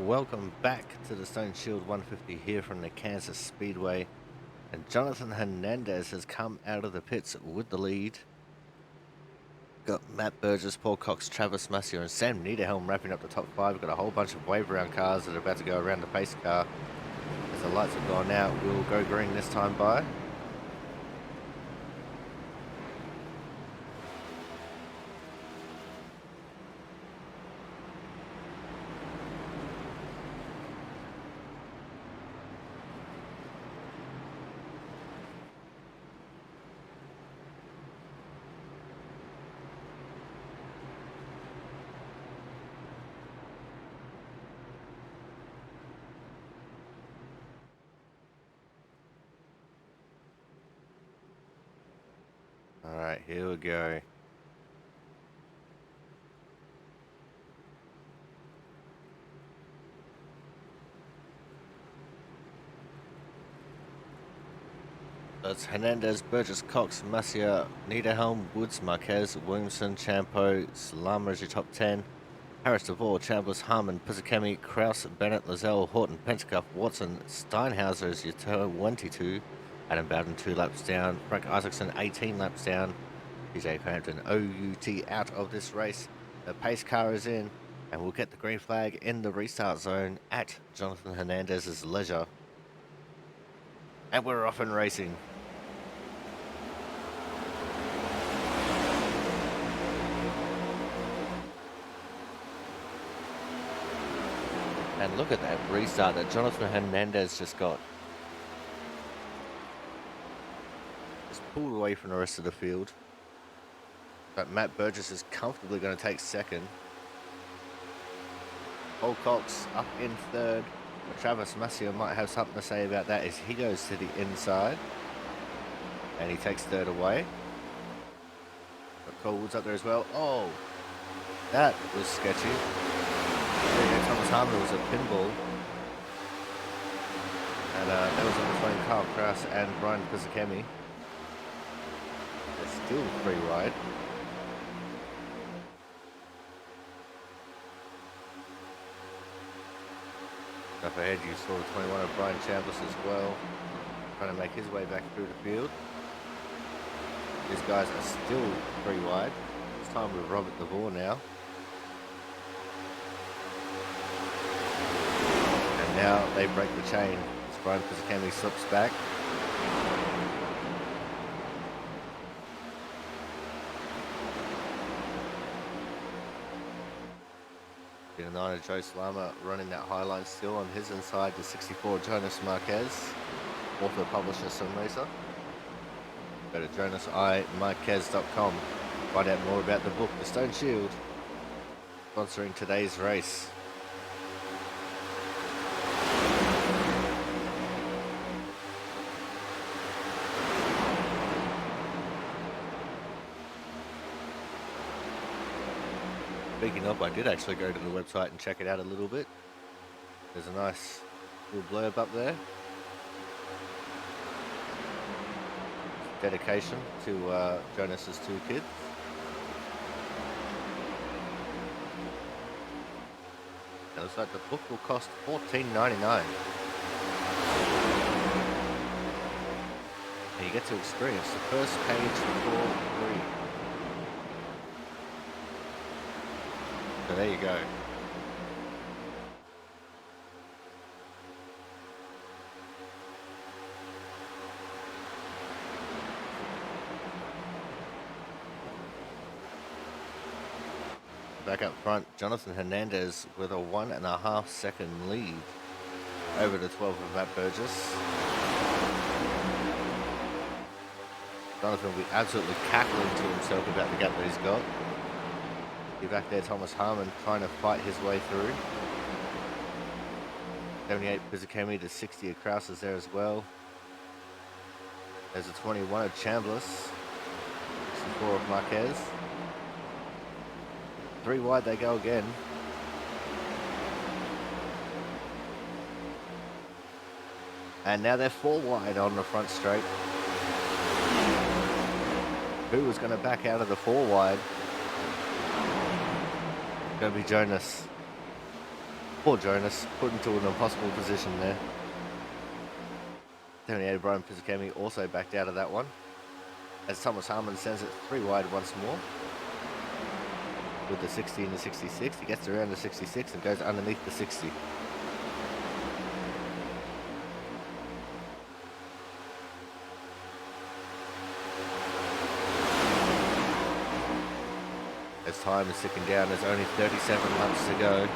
Welcome back to the Stone Shield 150 here from the Kansas Speedway. And Jonathan Hernandez has come out of the pits with the lead. Got Matt Burgess, Paul Cox, Travis Massier and Sam Niederhelm wrapping up the top 5. We've got a whole bunch of wave around cars that are about to go around the pace car. As the lights have gone out, we'll go green this time by. Alright, here we go. That's Hernandez, Burgess, Cox, Massier, Niederhelm, Woods, Marquez, Williamson, Champo, Salama as your top 10. Harris, DeVore, Chambliss, Harmon, Pizzakemi, Kraus, Bennett, Lazelle, Horton, Pentacuff, Watson, Steinhauser as your 22. Adam Bowden 2 laps down. Frank Isaacson 18 laps down. TJ Crampton OUT out of this race. The pace car is in, and we'll get the green flag in the restart zone at Jonathan Hernandez's leisure. And we're off and racing. And look at that restart that Jonathan Hernandez just got. Just pulled away from the rest of the field. But Matt Burgess is comfortably going to take second. Cole Cox up in third. But Travis Massio might have something to say about that as he goes to the inside. And he takes third away. But Cole Wood's up there as well. Oh, that was sketchy. Thomas Harmon was a pinball. And that was on between Carl Kraus and Brian Pizzacchemi. They're still 3 wide. Up ahead you saw the 21 of Brian Chambliss as well, trying to make his way back through the field. These guys are still 3 wide. It's time with Robert DeVore now. And now they break the chain as Brian Pizzacchemi slips back. The 9 of Joe Salama running that high line still on his inside. The 64 Jonas Marquez, author, publisher, Sunracer. Go to jonasimarquez.com. Find out more about the book, The Stone Shield, sponsoring today's race. Speaking of, I did actually go to the website and check it out a little bit. There's a nice little blurb up there. Dedication to Jonas's 2 kids. It looks like the book will cost $14.99. And you get to experience the first page for free. So there you go. Back up front, Jonathan Hernandez with a 1.5 second lead over the 12 of Matt Burgess. Jonathan will be absolutely cackling to himself about the gap that he's got. You're back there, Thomas Harmon trying to fight his way through. 78 Pizzacchemi to 60 of Kraus is there as well. There's a 21 of Chambliss, 64 of Marquez. 3 wide they go again. And now they're 4 wide on the front straight. Who was going to back out of the 4 wide? Going to be Jonas. Poor Jonas, put into an impossible position there. 78 Brian Pizzacchemi also backed out of that one, as Thomas Harmon sends it 3 wide once more. With the 60 and the 66, he gets around the 66 and goes underneath the 60. As time is ticking down, there's only 37 laps to go.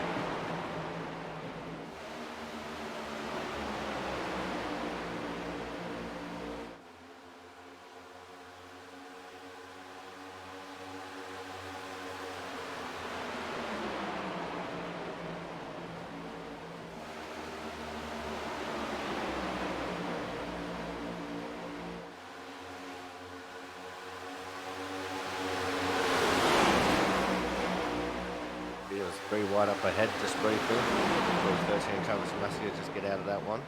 It was 3 wide up ahead just briefly. 13 Travis Massio just get out of that one.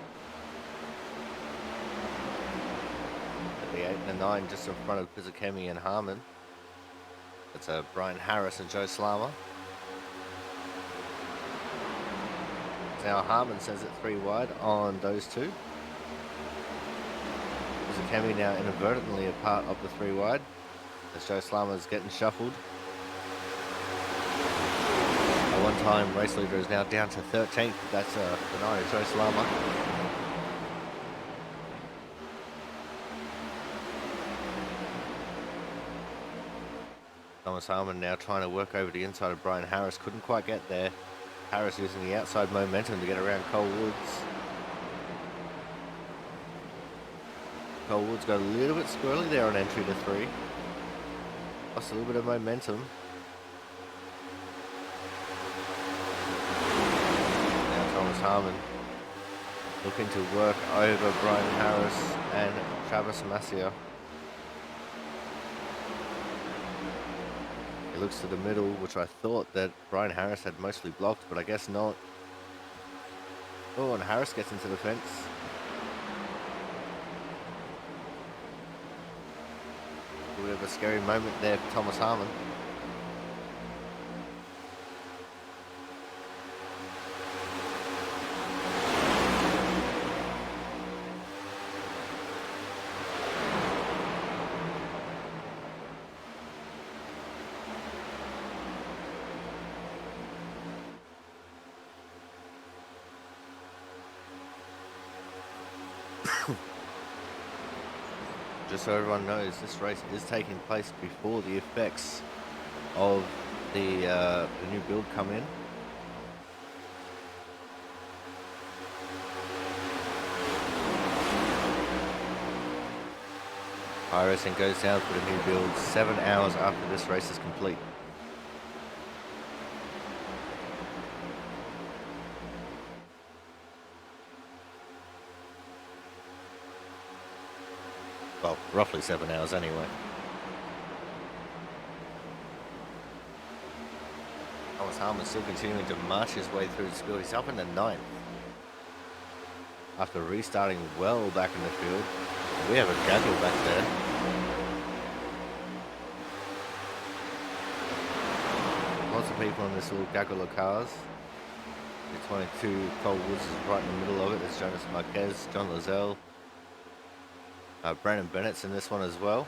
At the 8 and the 9 just in front of Pizzacchemi and Harmon. That's Brian Harris and Joe Slama. Now Harmon sends it 3 wide on those 2. Pizzacchemi now inadvertently a part of the 3 wide as Joe Slama is getting shuffled. At one time, race leader is now down to 13th. That's the 9 of Joe Slama. Thomas Harmon now trying to work over the inside of Brian Harris. Couldn't quite get there. Harris using the outside momentum to get around Cole Woods. Colwood's got a little bit squirrely there on entry to 3. Lost a little bit of momentum. Now Thomas Harmon looking to work over Brian Harris and Travis Masia. He looks to the middle, which I thought that Brian Harris had mostly blocked, but I guess not. Oh, and Harris gets into the fence. A bit of a scary moment there for Thomas Harmon. Just so everyone knows, this race is taking place before the effects of the new build come in. iRacing goes down for the new build 7 hours after this race is complete. Well, roughly 7 hours anyway. Thomas Harmon still continuing to march his way through the field. He's up in the 9th. After restarting well back in the field. We have a gaggle back there. Lots of people in this little gaggle of cars. The 22 Cole Woods is right in the middle of it. There's Jonas Marquez, John Lozelle. Brandon Bennett's in this one as well.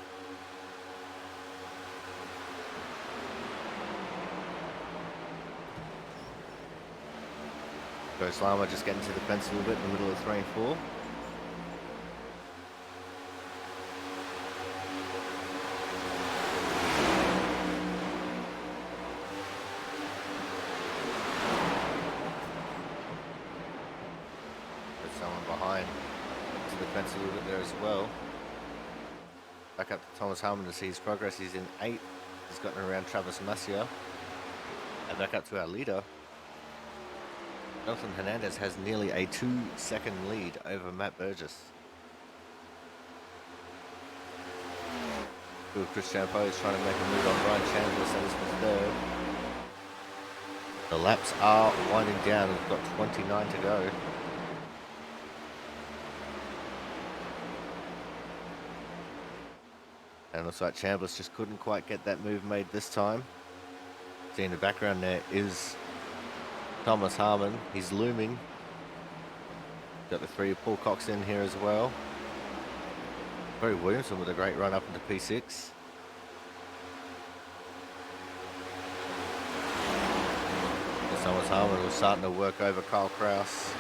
Ghost Lama just getting to the fence a little bit in the middle of 3 and 4. There's someone behind to the fence a little bit there as well. Back up to Thomas Harmon to see his progress. He's in 8th. He's gotten around Travis Masia. And back up to our leader. Jonathan Hernandez has nearly a 2-second lead over Matt Burgess. Chris Champeau is trying to make a move on Brian Chandler, so this was 3rd. The laps are winding down. We've got 29 to go. And looks like Chambliss just couldn't quite get that move made this time. See in the background there is Thomas Harmon. He's looming. Got the 3 of Paul Cox in here as well. Barry Williamson with a great run up into P6. Thomas Harmon was starting to work over Kyle Kraus.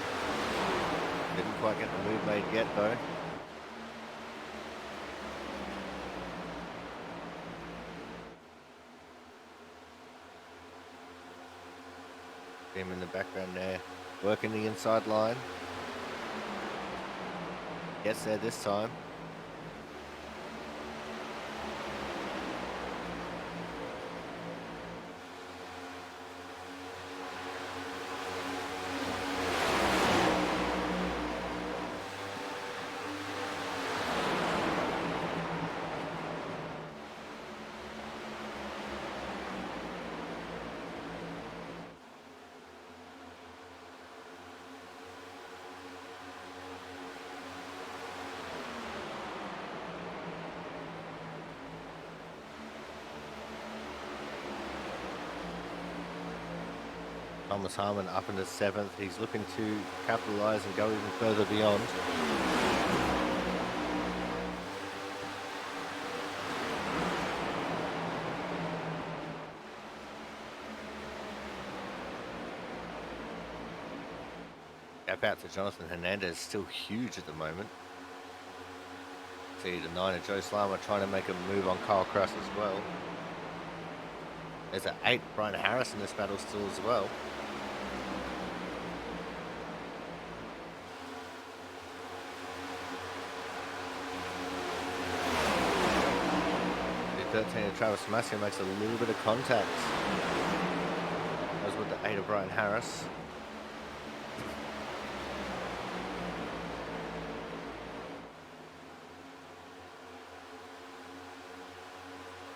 Didn't quite get the move made yet though. Him in the background there, working the inside line. Gets there this time. Thomas Harmon up into 7th. He's looking to capitalise and go even further beyond. Gap out to Jonathan Hernandez, still huge at the moment. See the 9 of Joe Slama trying to make a move on Kyle Kraus as well. There's an 8 Brian Harris in this battle still as well. 13 of Travis Massey makes a little bit of contact. Goes with the 8 of Brian Harris.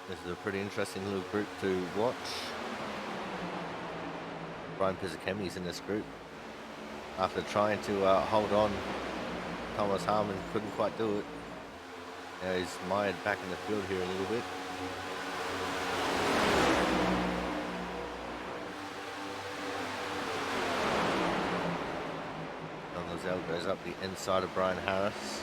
This is a pretty interesting little group to watch. Brian Pizzakemi's in this group. After trying to hold on, Thomas Harmon couldn't quite do it. Now he's mired back in the field here a little bit. John Lozelle goes up the inside of Brian Harris.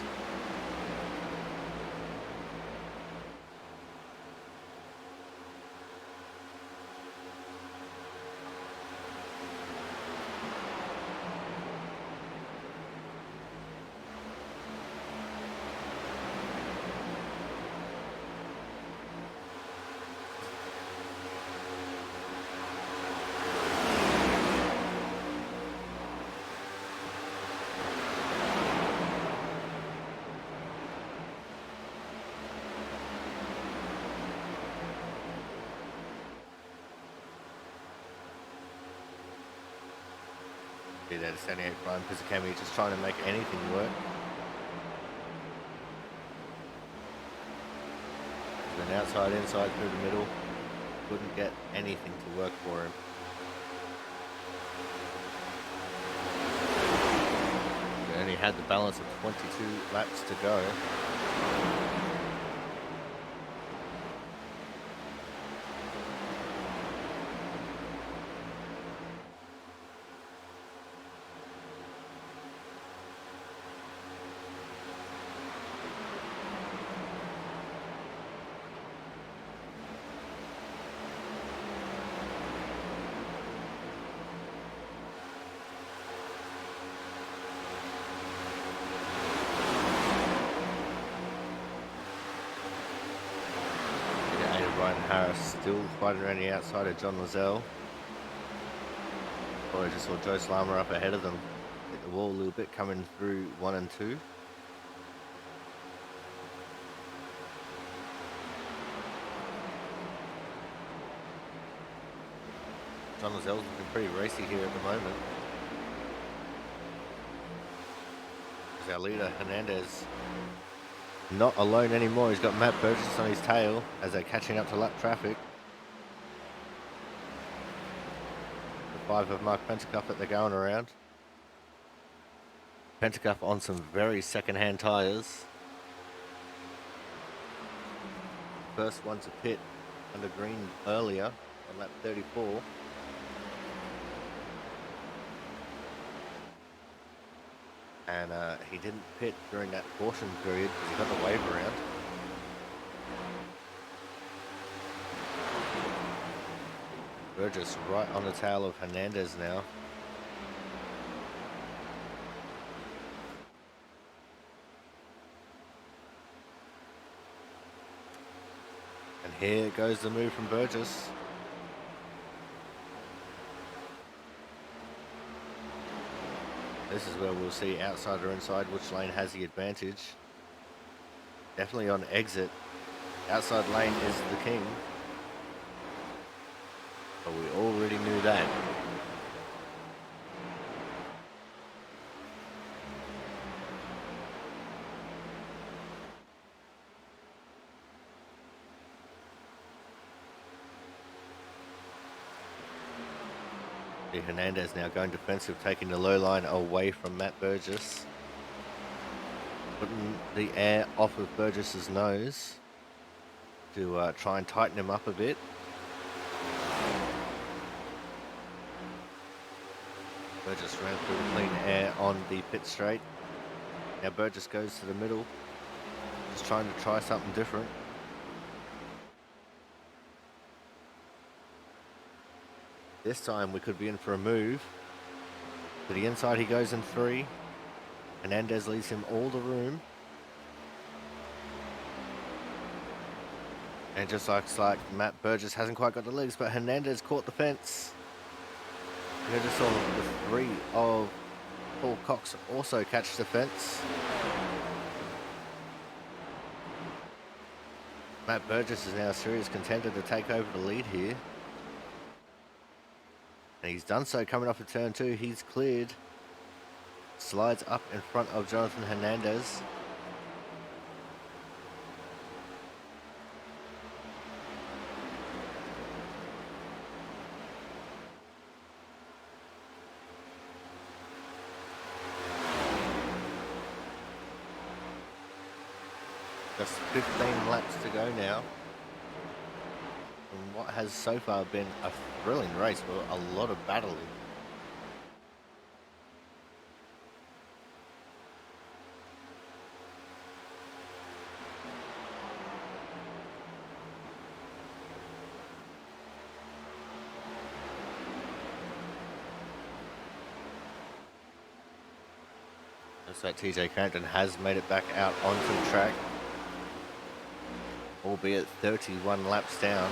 See that 78 Brian Pizzakemi just trying to make anything work. He's been outside, inside, through the middle. Couldn't get anything to work for him. He only had the balance of 22 laps to go. Brian Harris still fighting around the outside of John Lozelle. Oh, I just saw Joe Slammer up ahead of them. Hit the wall a little bit coming through 1 and 2. John Lozelle's looking pretty racy here at the moment. There's our leader, Hernandez. Not alone anymore. He's got Matt Burgess on his tail as they're catching up to lap traffic. The 5 of Mark Pentacuff that they're going around. Pentacuff on some very second-hand tyres. First one to pit under green earlier on lap 34. And he didn't pit during that caution period because he got the wave around. Burgess right on the tail of Hernandez now. And here goes the move from Burgess. This is where we'll see outside or inside which lane has the advantage. Definitely on exit. Outside lane is the king. But we already knew that. Hernandez now going defensive, taking the low line away from Matt Burgess. Putting the air off of Burgess's nose to try and tighten him up a bit. Burgess ran through the clean air on the pit straight. Now Burgess goes to the middle, just trying to try something different. This time we could be in for a move. To the inside he goes in 3. Hernandez leaves him all the room. And just looks like Matt Burgess hasn't quite got the legs, but Hernandez caught the fence. You just saw the 3 of Paul Cox also catch the fence. Matt Burgess is now a serious contender to take over the lead here. And he's done so coming off of turn 2. He's cleared. Slides up in front of Jonathan Hernandez. Just 15 laps to go now. And what has so far been a thrilling race with a lot of battling. Looks like TJ Crampton has made it back out onto the track, albeit 31 laps down.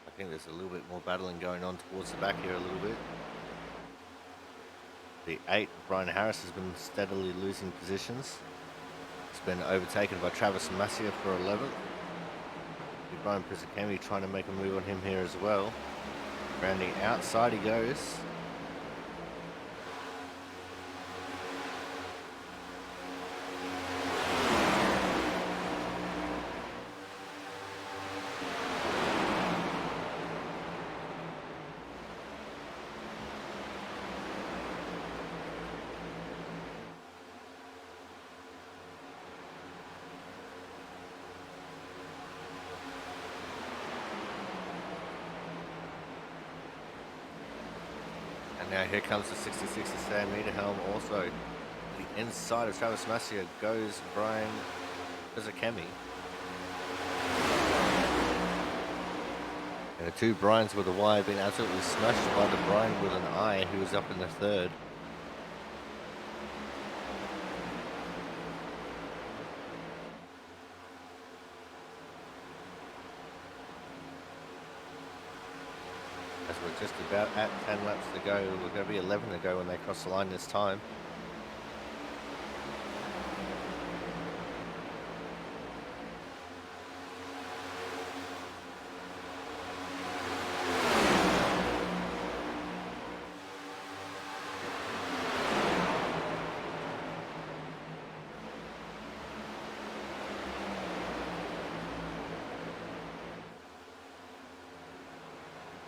I think there's a little bit more battling going on towards the back here a little bit. The 8, Brian Harris, has been steadily losing positions. He's been overtaken by Travis Masia for 11th. Brian Pizzicami trying to make a move on him here as well. Rounding outside he goes. Now here comes the 66 of Sam Niederhelm also. The inside of Travis Masia goes Brian Pizzicami. And the two Bryans with a Y have been absolutely smashed by the Brian with an I, who was up in the 3rd. As we're just about at 10 laps to go. We're going to be 11 to go when they cross the line this time.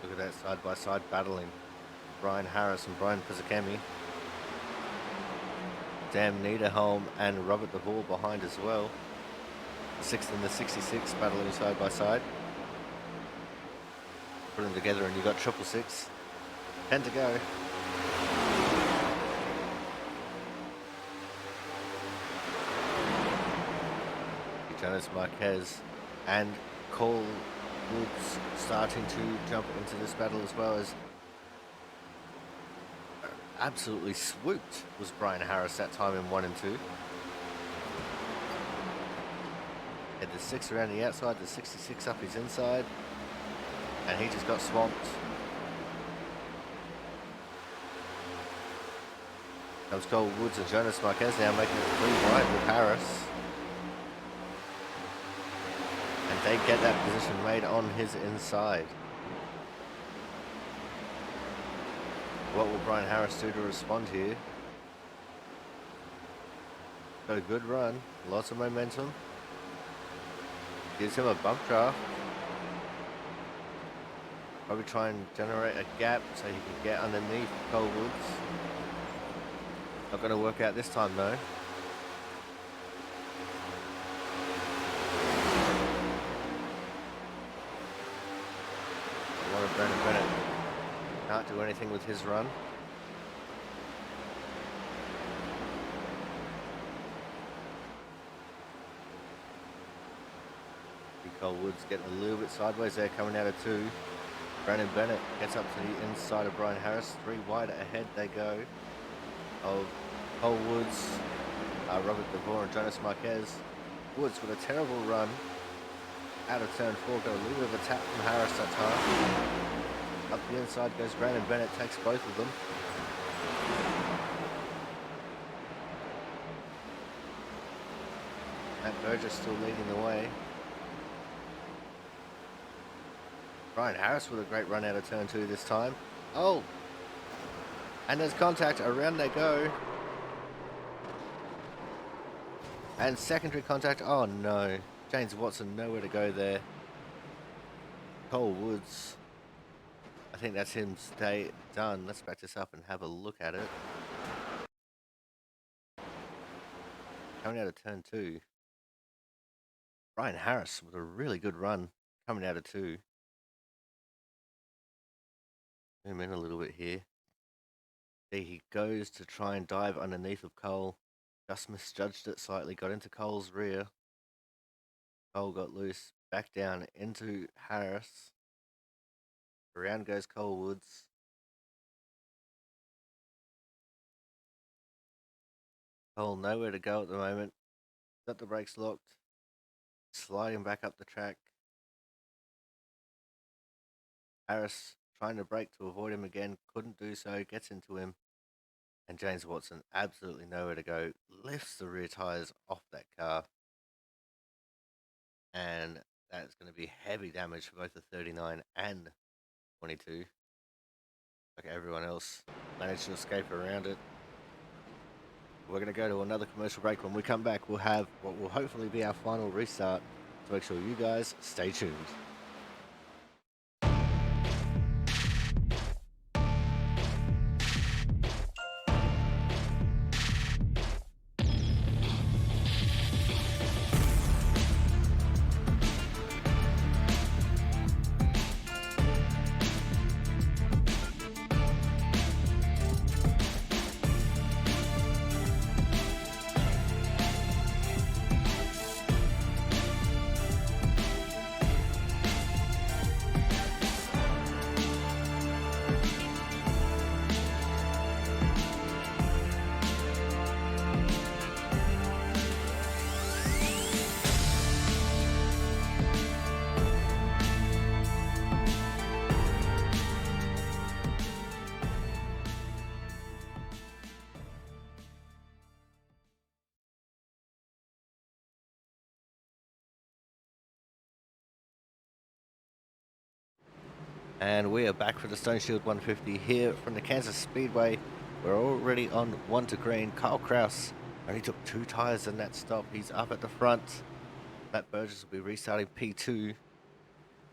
Look at that side-by-side battling. Brian Harris and Brian Pizzicami. Sam Niederholm and Robert DeVore behind as well. The 6th and the 66 battling side-by-side. Put them together and you got 666. 10 to go. Jonas Marquez and Cole Woods starting to jump into this battle as well. As absolutely swooped was Brian Harris that time in 1 and 2. Had the 6 around the outside, the 66 up his inside, and he just got swamped. Comes Cole Woods and Jonas Marquez now making it 3 wide with Harris. And they get that position made on his inside. What will Brian Harris do to respond here? Got a good run, lots of momentum. Gives him a bump draft. Probably try and generate a gap so he can get underneath Cole Woods. Not going to work out this time though. Brandon Bennett can't do anything with his run. Cole Woods getting a little bit sideways there, coming out of 2. Brandon Bennett gets up to the inside of Brian Harris. 3 wide ahead they go of Cole Woods, Robert DeVore and Jonas Marquez. Woods with a terrible run out of turn 4, got a little bit of a tap from Harris that time. Up the inside goes Grant, and Bennett takes both of them. Matt Burgess still leading the way. Brian Harris with a great run out of turn 2 this time. Oh! And there's contact. Around they go. And secondary contact. Oh no. James Watson nowhere to go there. Cole Woods. I think that's him stay done. Let's back this up and have a look at it. Coming out of turn 2. Brian Harris with a really good run coming out of 2. Zoom in a little bit here. See, he goes to try and dive underneath of Cole. Just misjudged it slightly, got into Cole's rear. Cole got loose, back down into Harris. Around goes Cole Woods. Cole nowhere to go at the moment. Got the brakes locked. Sliding back up the track. Harris trying to brake to avoid him again. Couldn't do so. Gets into him. And James Watson, absolutely nowhere to go. Lifts the rear tyres off that car. And that's going to be heavy damage for both the 39 and 22. Like everyone else managed to escape around it. We're going to go to another commercial break. When we come back, we'll have what will hopefully be our final restart. So make sure you guys stay tuned. And we are back for the Stone Shield 150 here from the Kansas Speedway. We're already on 1 to green. Kyle Kraus only took 2 tyres in that stop. He's up at the front. Matt Burgess will be restarting P2.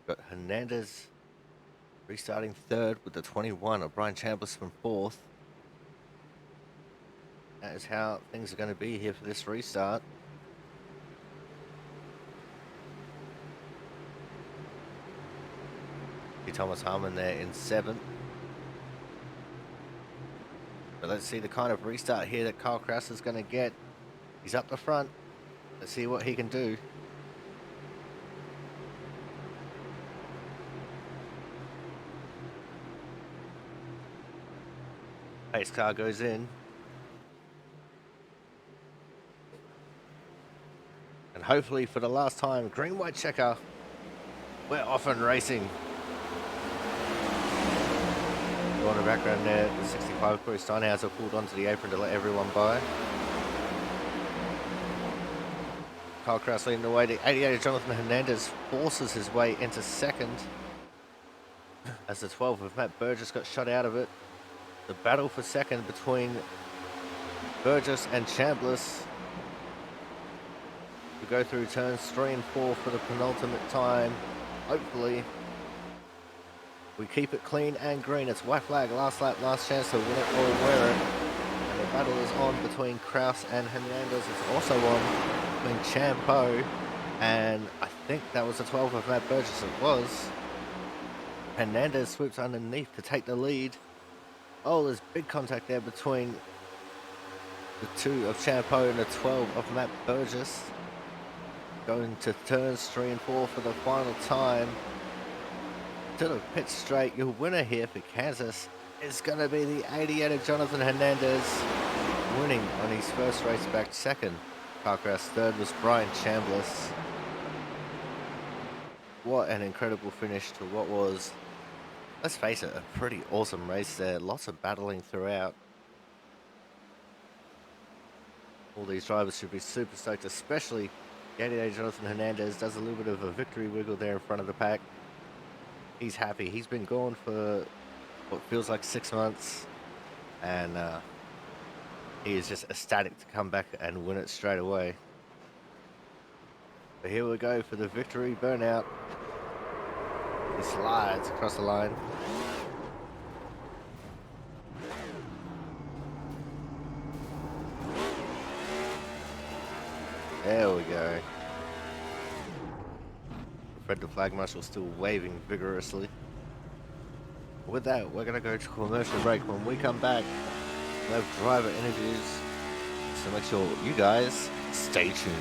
Got Hernandez restarting 3rd with the 21. O'Brien Chambliss from 4th. That is how things are going to be here for this restart. Thomas Harmon there in 7th. But let's see the kind of restart here that Kyle Kraus is going to get. He's up the front. Let's see what he can do. Pace car goes in. And hopefully for the last time, green white checker. We're off and racing. On the background there, the 65 Corey Steinhauser pulled onto the apron to let everyone by. Kyle Kraus leading the way. The 88 Jonathan Hernandez forces his way into 2nd. As the 12 of Matt Burgess got shut out of it. The battle for 2nd between Burgess and Chambliss. We go through turns 3 and 4 for the penultimate time. Hopefully we keep it clean and green. It's white flag, last lap, last chance to win it or wear it. And the battle is on between Kraus and Hernandez. It's also on between Champo and I think that was the 12 of Matt Burgess. It was. Hernandez swoops underneath to take the lead. Oh, there's big contact there between the 2 of Champo and the 12 of Matt Burgess. Going to turns 3 and 4 for the final time. To the pit straight, your winner here for Kansas is going to be the 88 of Jonathan Hernandez, winning on his first race back 2nd. Kyle Kraus 3rd was Brian Chambliss. What an incredible finish to what was let's face it, a pretty awesome race there. Lots of battling throughout. All these drivers should be super stoked, especially Gadier Jonathan Hernandez does a little bit of a victory wiggle there in front of the pack. He's happy. He's been gone for what feels like 6 months, and he is just ecstatic to come back and win it straight away. But here we go for the victory burnout. He slides across the line. There we go. Fred the Flag Marshal still waving vigorously. With that, we're going to go to commercial break. When we come back, we'll have driver interviews. So make sure you guys stay tuned.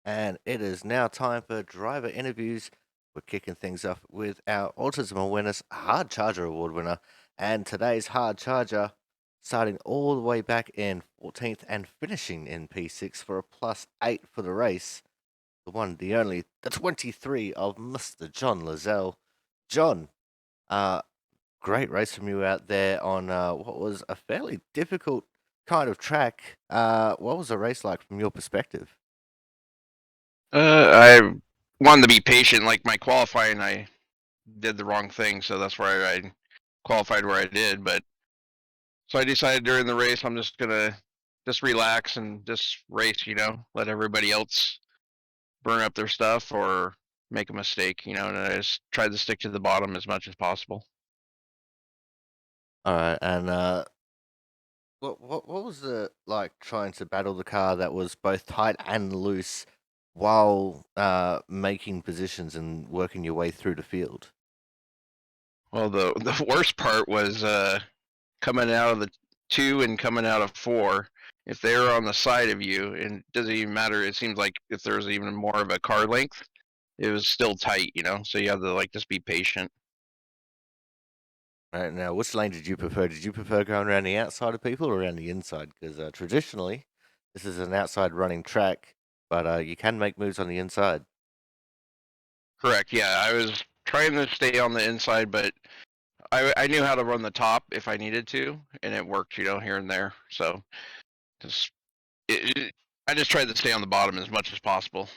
And it is now time for driver interviews. We're kicking things off with our Autism Awareness Hard Charger Award winner. And today's Hard Charger, starting all the way back in 14th and finishing in P6 for a +8 for the race. The one, the only, the 23 of Mr. John Lazelle. John, uh, great race from you out there on what was a fairly difficult kind of track. What was the race like from your perspective? I wanted to be patient. Like my qualifying, I did the wrong thing, so that's why I qualified where I did. But so I decided during the race, I'm just gonna just relax and just race. Let everybody else burn up their stuff or make a mistake. And I just tried to stick to the bottom as much as possible. All right, and what was it like trying to battle the car that was both tight and loose while making positions and working your way through the field? Well, the worst part was coming out of the 2 and coming out of 4. If they're on the side of you, and it doesn't even matter. It seems like if there's even more of a car length, it was still tight. So you have to just be patient. Right now, which lane did you prefer? Did you prefer going around the outside of people or around the inside? Because traditionally, this is an outside running track, but you can make moves on the inside. Correct. Yeah, I was trying to stay on the inside, but I knew how to run the top if I needed to, and it worked. Here and there. So just I just tried to stay on the bottom as much as possible.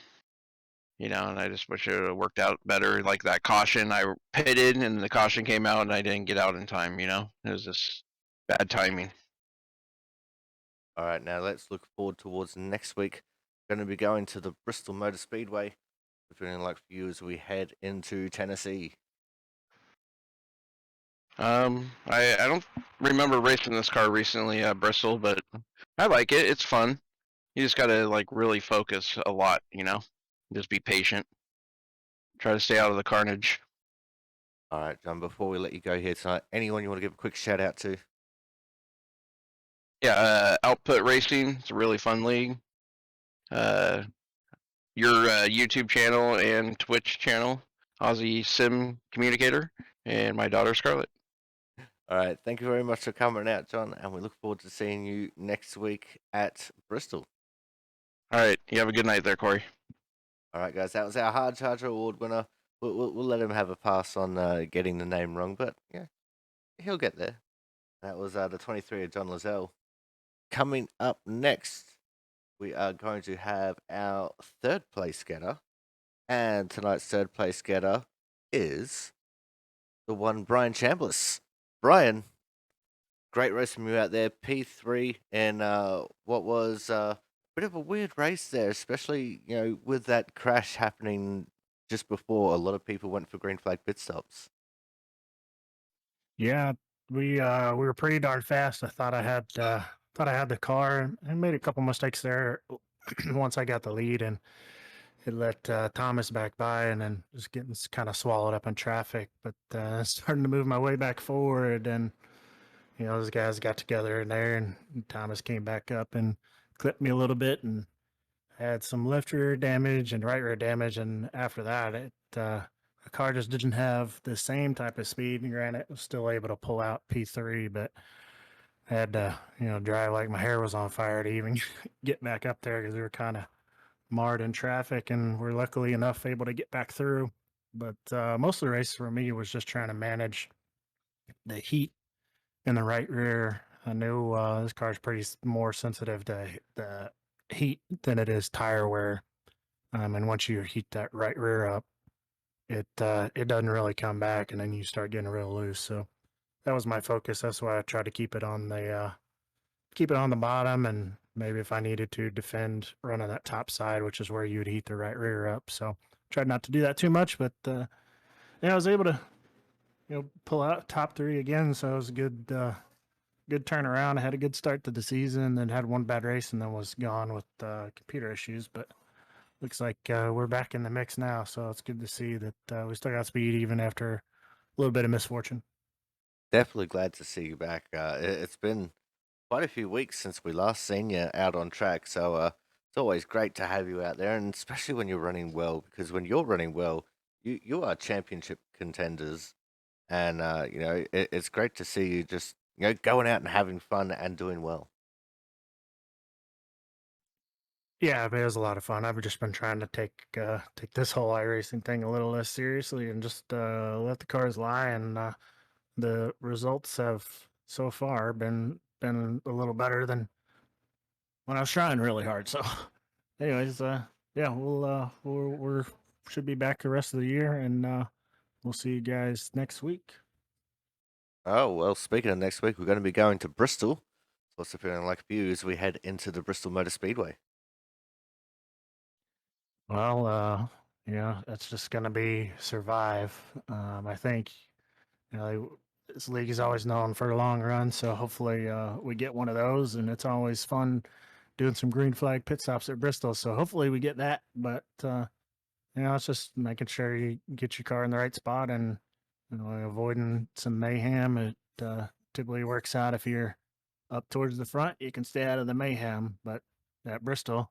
And I just wish it would worked out better. Like that caution, I pitted and the caution came out and I didn't get out in time. It was just bad timing. All right, now let's look forward towards next week. Going to be going to the Bristol Motor Speedway. Feeling like for you as we head into Tennessee. I don't remember racing this car recently at Bristol, but I like it. It's fun. You just gotta really focus a lot. Just be patient. Try to stay out of the carnage. All right, John, before we let you go here tonight, anyone you want to give a quick shout out to? Yeah, Output Racing. It's a really fun league. Uh, your YouTube channel and Twitch channel, Aussie Sim Communicator, and my daughter Scarlett. All right. Thank you very much for coming out, John, and we look forward to seeing you next week at Bristol. All right, you have a good night there, Corey. All right, guys. That was our Hard Charger Award winner. We'll let him have a pass on getting the name wrong, but yeah, he'll get there. That was the 23 of John Lazelle. Coming up next, we are going to have our third place getter. And tonight's third place getter is the one Brian Chambliss. Brian, great race from you out there. P3 and what was a bit of a weird race there, especially, with that crash happening just before a lot of people went for green flag pit stops. Yeah, we were pretty darn fast. I thought I had the car and made a couple mistakes there once I got the lead, and it let Thomas back by, and then just getting kind of swallowed up in traffic. But starting to move my way back forward, and those guys got together in there, and Thomas came back up and clipped me a little bit, and had some left rear damage and right rear damage. And after that, the car just didn't have the same type of speed. And granted, it was still able to pull out P3, but I had to, drive like my hair was on fire to even get back up there because we were kind of marred in traffic, and we're luckily enough able to get back through. But most of the race for me was just trying to manage the heat in the right rear. I knew this car's pretty more sensitive to the heat than it is tire wear. And once you heat that right rear up, it doesn't really come back, and then you start getting real loose. So that was my focus. That's why I tried to keep it on the bottom, and maybe if I needed to defend running that top side, which is where you'd heat the right rear up. So tried not to do that too much, but yeah, I was able to pull out top three again. So it was a good turnaround. I had a good start to the season, then had one bad race, and then was gone with computer issues. But looks like we're back in the mix now. So it's good to see that we still got speed even after a little bit of misfortune. Definitely glad to see you back. It's been quite a few weeks since we last seen you out on track, so it's always great to have you out there, and especially when you're running well, because when you're running well, you are championship contenders, and it's great to see you just going out and having fun and doing well. Yeah, it was a lot of fun. I've just been trying to take this whole iRacing thing a little less seriously and just let the cars lie. And the results have so far been a little better than when I was trying really hard. So, anyways, yeah, we're should be back the rest of the year, and we'll see you guys next week. Oh well, speaking of next week, we're going to be going to Bristol. So what's the feeling like for you as we head into the Bristol Motor Speedway? Well, that's just gonna be survive. I think this league is always known for a long run, so hopefully we get one of those, and it's always fun doing some green flag pit stops at Bristol. So hopefully we get that, but it's just making sure you get your car in the right spot and avoiding some mayhem. It typically works out if you're up towards the front, you can stay out of the mayhem, but at Bristol,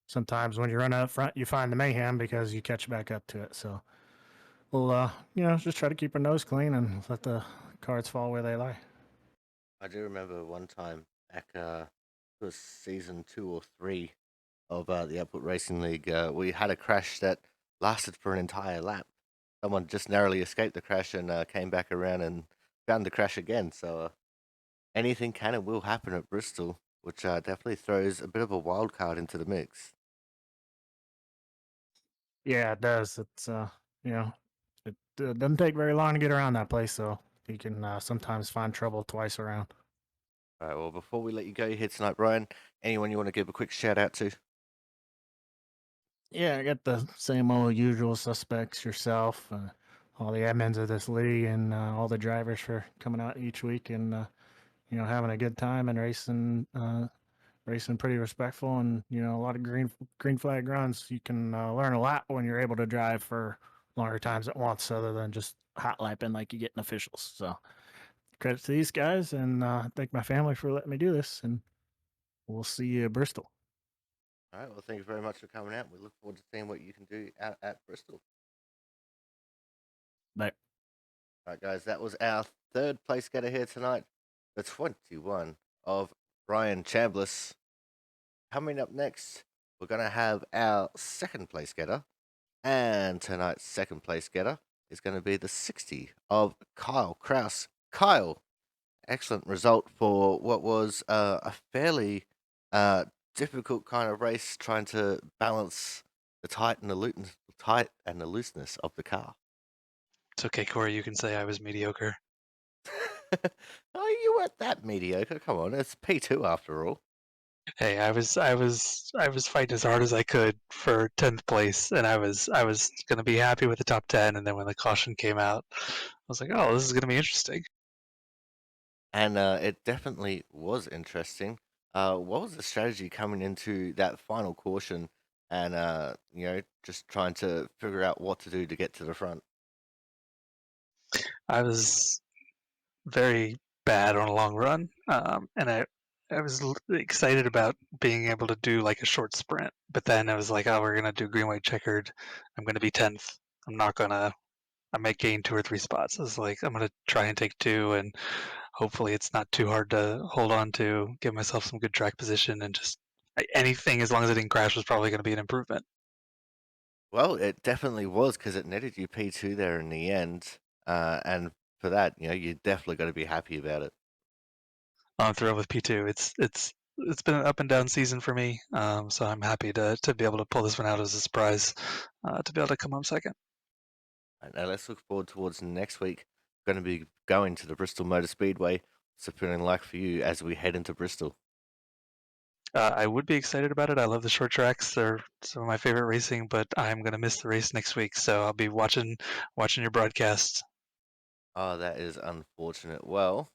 sometimes when you run out front, you find the mayhem because you catch back up to it. So we'll, just try to keep our nose clean and let the cards fall where they lie. I do remember one time back, it was season 2 or 3 of the Output Racing League. We had a crash that lasted for an entire lap. Someone just narrowly escaped the crash and came back around and found the crash again. So anything can and will happen at Bristol, which definitely throws a bit of a wild card into the mix. Yeah, it does. It's, it doesn't take very long to get around that place, so you can sometimes find trouble twice around. All right, well, before we let you go here tonight, Brian, anyone you want to give a quick shout out to? Yeah, I got the same old usual suspects, yourself, all the admins of this league, and all the drivers for coming out each week and having a good time and racing pretty respectful, and a lot of green flag runs. You can learn a lot when you're able to drive for longer times at once, other than just hot lapping like you get in officials. So credit to these guys, and thank my family for letting me do this. And we'll see you at Bristol. All right. Well, thank you very much for coming out. We look forward to seeing what you can do out at Bristol. But All right, guys. That was our third place getter here tonight, the 21 of Brian Chambliss. Coming up next, we're going to have our second place getter. And tonight's second place getter is going to be the 60 of Kyle Kraus. Kyle, excellent result for what was a fairly difficult kind of race, trying to balance the tight and the looseness of the car. It's okay, Corey. You can say I was mediocre. Oh, you weren't that mediocre. Come on, it's P2 after all. Hey, I was fighting as hard as I could for 10th place, and I was gonna be happy with the top 10. And then when the caution came out, I was like, oh, this is gonna be interesting. And it definitely was interesting. What was the strategy coming into that final caution, and just trying to figure out what to do to get to the front? I was very bad on a long run, and I was excited about being able to do like a short sprint. But then I was like, oh, we're gonna do green white checkered. I'm gonna be 10th. I'm not gonna. I might gain 2 or 3 spots. I was like, I'm gonna try and take 2, and hopefully it's not too hard to hold on to. Give myself some good track position, and just anything as long as it didn't crash was probably going to be an improvement. Well, it definitely was because it netted you P2 there in the end, and for that, you definitely got to be happy about it. I'm thrilled with P2. It's been an up and down season for me, so I'm happy to be able to pull this one out as a surprise, to be able to come home second. Right, now let's look forward towards next week. Going to be going to the Bristol Motor Speedway. What's it feeling like for you as we head into Bristol? I would be excited about it. I love the short tracks; they're some of my favorite racing. But I'm going to miss the race next week, so I'll be watching your broadcast. Oh, that is unfortunate. Well,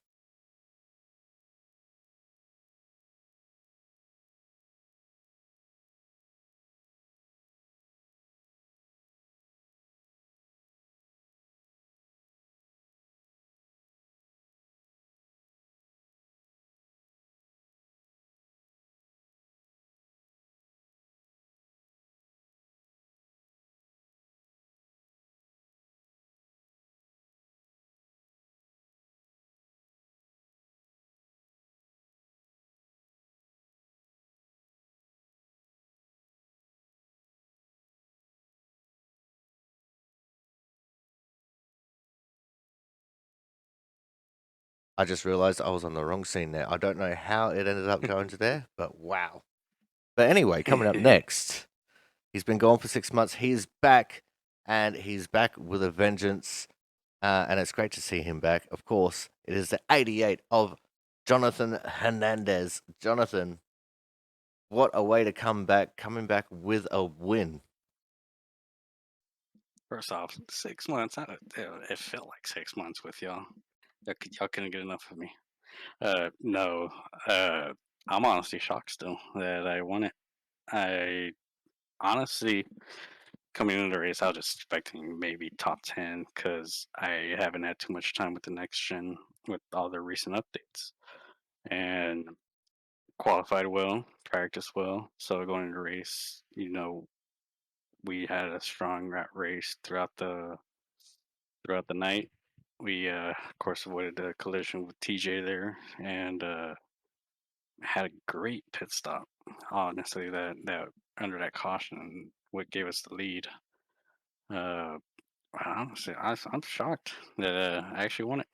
I just realized I was on the wrong scene there. I don't know how it ended up going to there, but wow. But anyway, coming up next, he's been gone for 6 months. He's back, and he's back with a vengeance. And it's great to see him back. Of course, it is the 88 of Jonathan Hernandez. Jonathan, what a way to come back, coming back with a win. First off, 6 months. It felt like 6 months with y'all. Y'all couldn't get enough of me. No. I'm honestly shocked still that I won it. I honestly, coming into the race, I was just expecting maybe top 10 because I haven't had too much time with the next gen with all the recent updates. And qualified well, practiced well. So going into the race, we had a strong rat race throughout the night. We, of course, avoided the collision with TJ there, and had a great pit stop. Honestly, that under that caution, what gave us the lead. Uh, honestly, I'm shocked that I actually won it.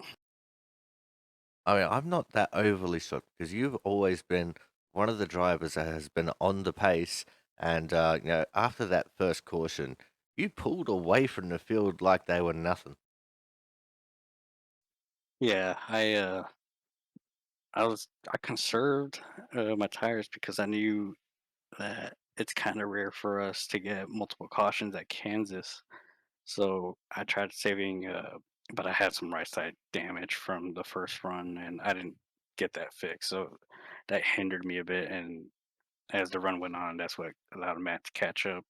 I mean, I'm not that overly shocked because you've always been one of the drivers that has been on the pace. And, after that first caution, you pulled away from the field like they were nothing. Yeah, I conserved my tires because I knew that it's kind of rare for us to get multiple cautions at Kansas. So I tried saving, but I had some right side damage from the first run, and I didn't get that fixed. So that hindered me a bit. And as the run went on, that's what allowed Matt to catch up.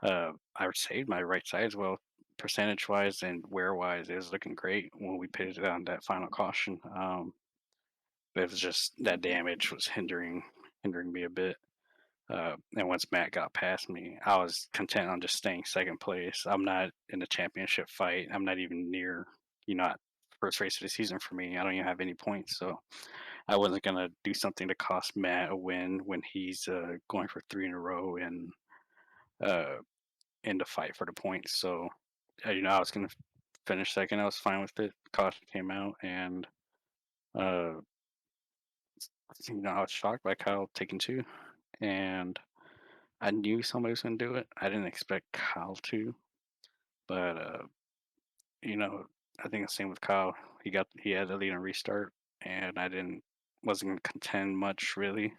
I saved my right side as well, percentage wise and wear wise. It was looking great when we pitted on that final caution. But it was just that damage was hindering me a bit. And once Matt got past me, I was content on just staying second place. I'm not in the championship fight. I'm not even near, at first race of the season for me. I don't even have any points, so I wasn't gonna do something to cost Matt a win when he's going for 3 in a row and uh, in the fight for the points. So, I was gonna finish second. I was fine with it. Caution came out, and uh, I was shocked by Kyle taking 2, and I knew somebody was gonna do it. I didn't expect Kyle to, but you know, I think the same with Kyle. He had the lead and restart, and I wasn't gonna contend much really.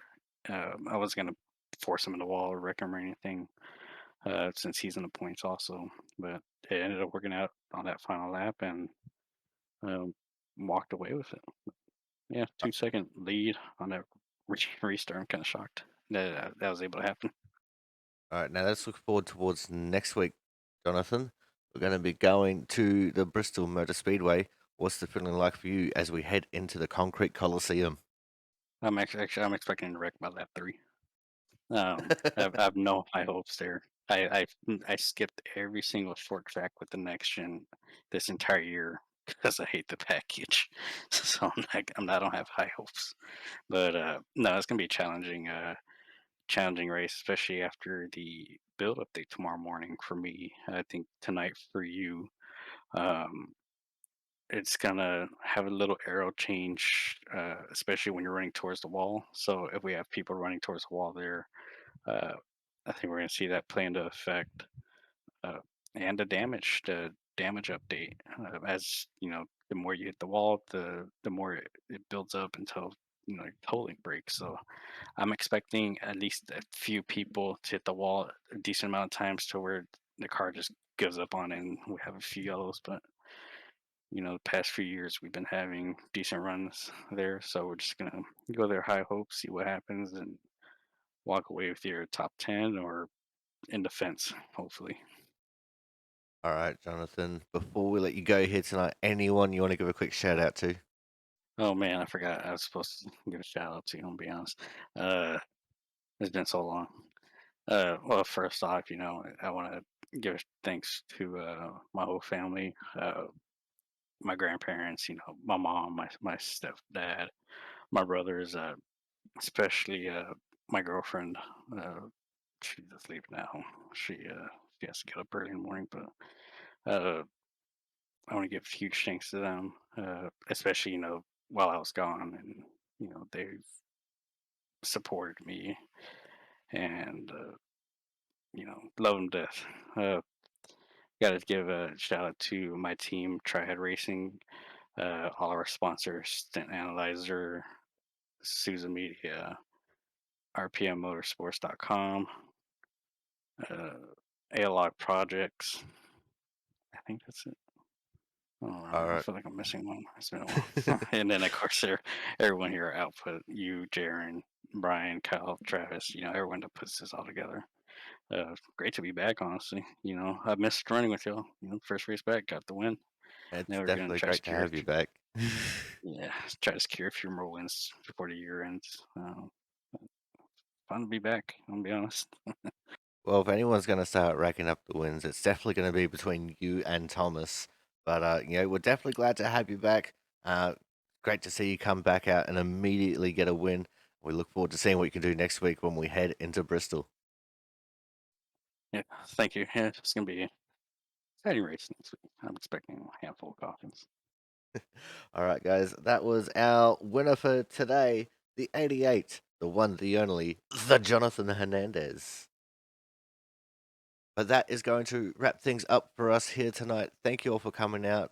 I wasn't gonna force him in the wall or wreck him or anything, since he's in the points also. But it ended up working out on that final lap, and um, walked away with it. Yeah, 2 second lead on that restart. I'm kind of shocked that that was able to happen. All right, now let's look forward towards next week, Jonathan. We're going to be going to the Bristol Motor Speedway. What's the feeling like for you as we head into the Concrete Coliseum? I'm expecting to wreck by lap 3. I have no high hopes there. I skipped every single short track with the next gen this entire year because I hate the package. So I don't have high hopes. But no, it's gonna be a challenging race, especially after the build update tomorrow morning for me. I think tonight for you. Um, it's gonna have a little arrow change, especially when you're running towards the wall. So if we have people running towards the wall there, uh, I think we're going to see that play into effect, uh, and the damage update. As you know, the more you hit the wall, the more it builds up until totally breaks. So I'm expecting at least a few people to hit the wall a decent amount of times to where the car just gives up on it, and we have a few yellows. But the past few years we've been having decent runs there, so we're just gonna go there high hopes, see what happens, and walk away with your top 10 or in defense, hopefully. All right, Jonathan, before we let you go here tonight, anyone you want to give a quick shout out to? Oh man, I forgot I was supposed to give a shout out to you. I'll be honest. Uh, it's been so long. Well, first off, I want to give thanks to my whole family, my grandparents, my mom, my stepdad, my brothers, especially my girlfriend. Uh, she's asleep now. She has to get up early in the morning, but I want to give huge thanks to them, especially while I was gone, and they've supported me and love them to death. Got to give a shout out to my team, Trihead Racing, all our sponsors, Stint Analyzer, Sousa Media, RPMMotorsports.com, uh, ALOG Projects. I think that's it. All I right. feel like I'm missing one. It's been a while. And then, of course, everyone here at Output, you, Jaron, Brian, Kyle, Travis, everyone that puts this all together. Great to be back, honestly. I missed running with y'all. First race back, got the win. It's Now we're going to definitely try to great to secure, have you back. yeah, try to secure a few more wins before the year ends. Fun to be back, I'll be honest. Well, if anyone's going to start racking up the wins, it's definitely going to be between you and Thomas. But we're definitely glad to have you back. Great to see you come back out and immediately get a win. We look forward to seeing what you can do next week when we head into Bristol. Yeah, thank you. Yeah, it's going to be an exciting race next week. I'm expecting a handful of coffins. All right, guys, that was our winner for today, the 88, the one, the only, the Jonathan Hernandez. But that is going to wrap things up for us here tonight. Thank you all for coming out.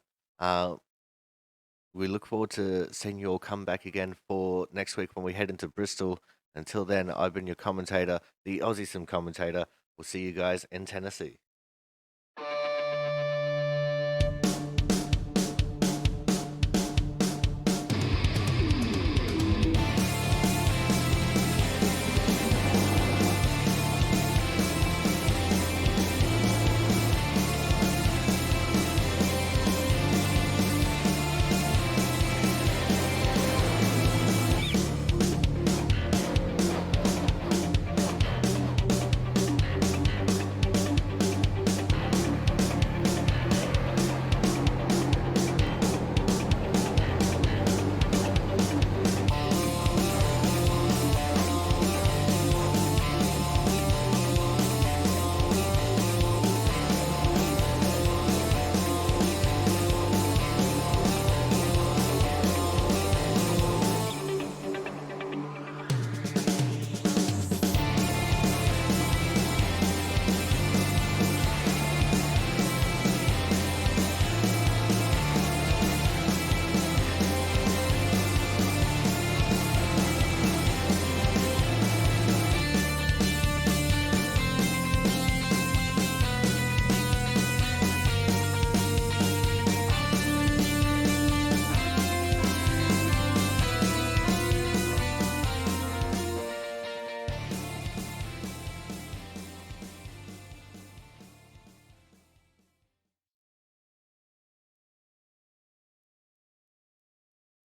We look forward to seeing you all come back again for next week when we head into Bristol. Until then, I've been your commentator, the Aussie Sim commentator. We'll see you guys in Tennessee.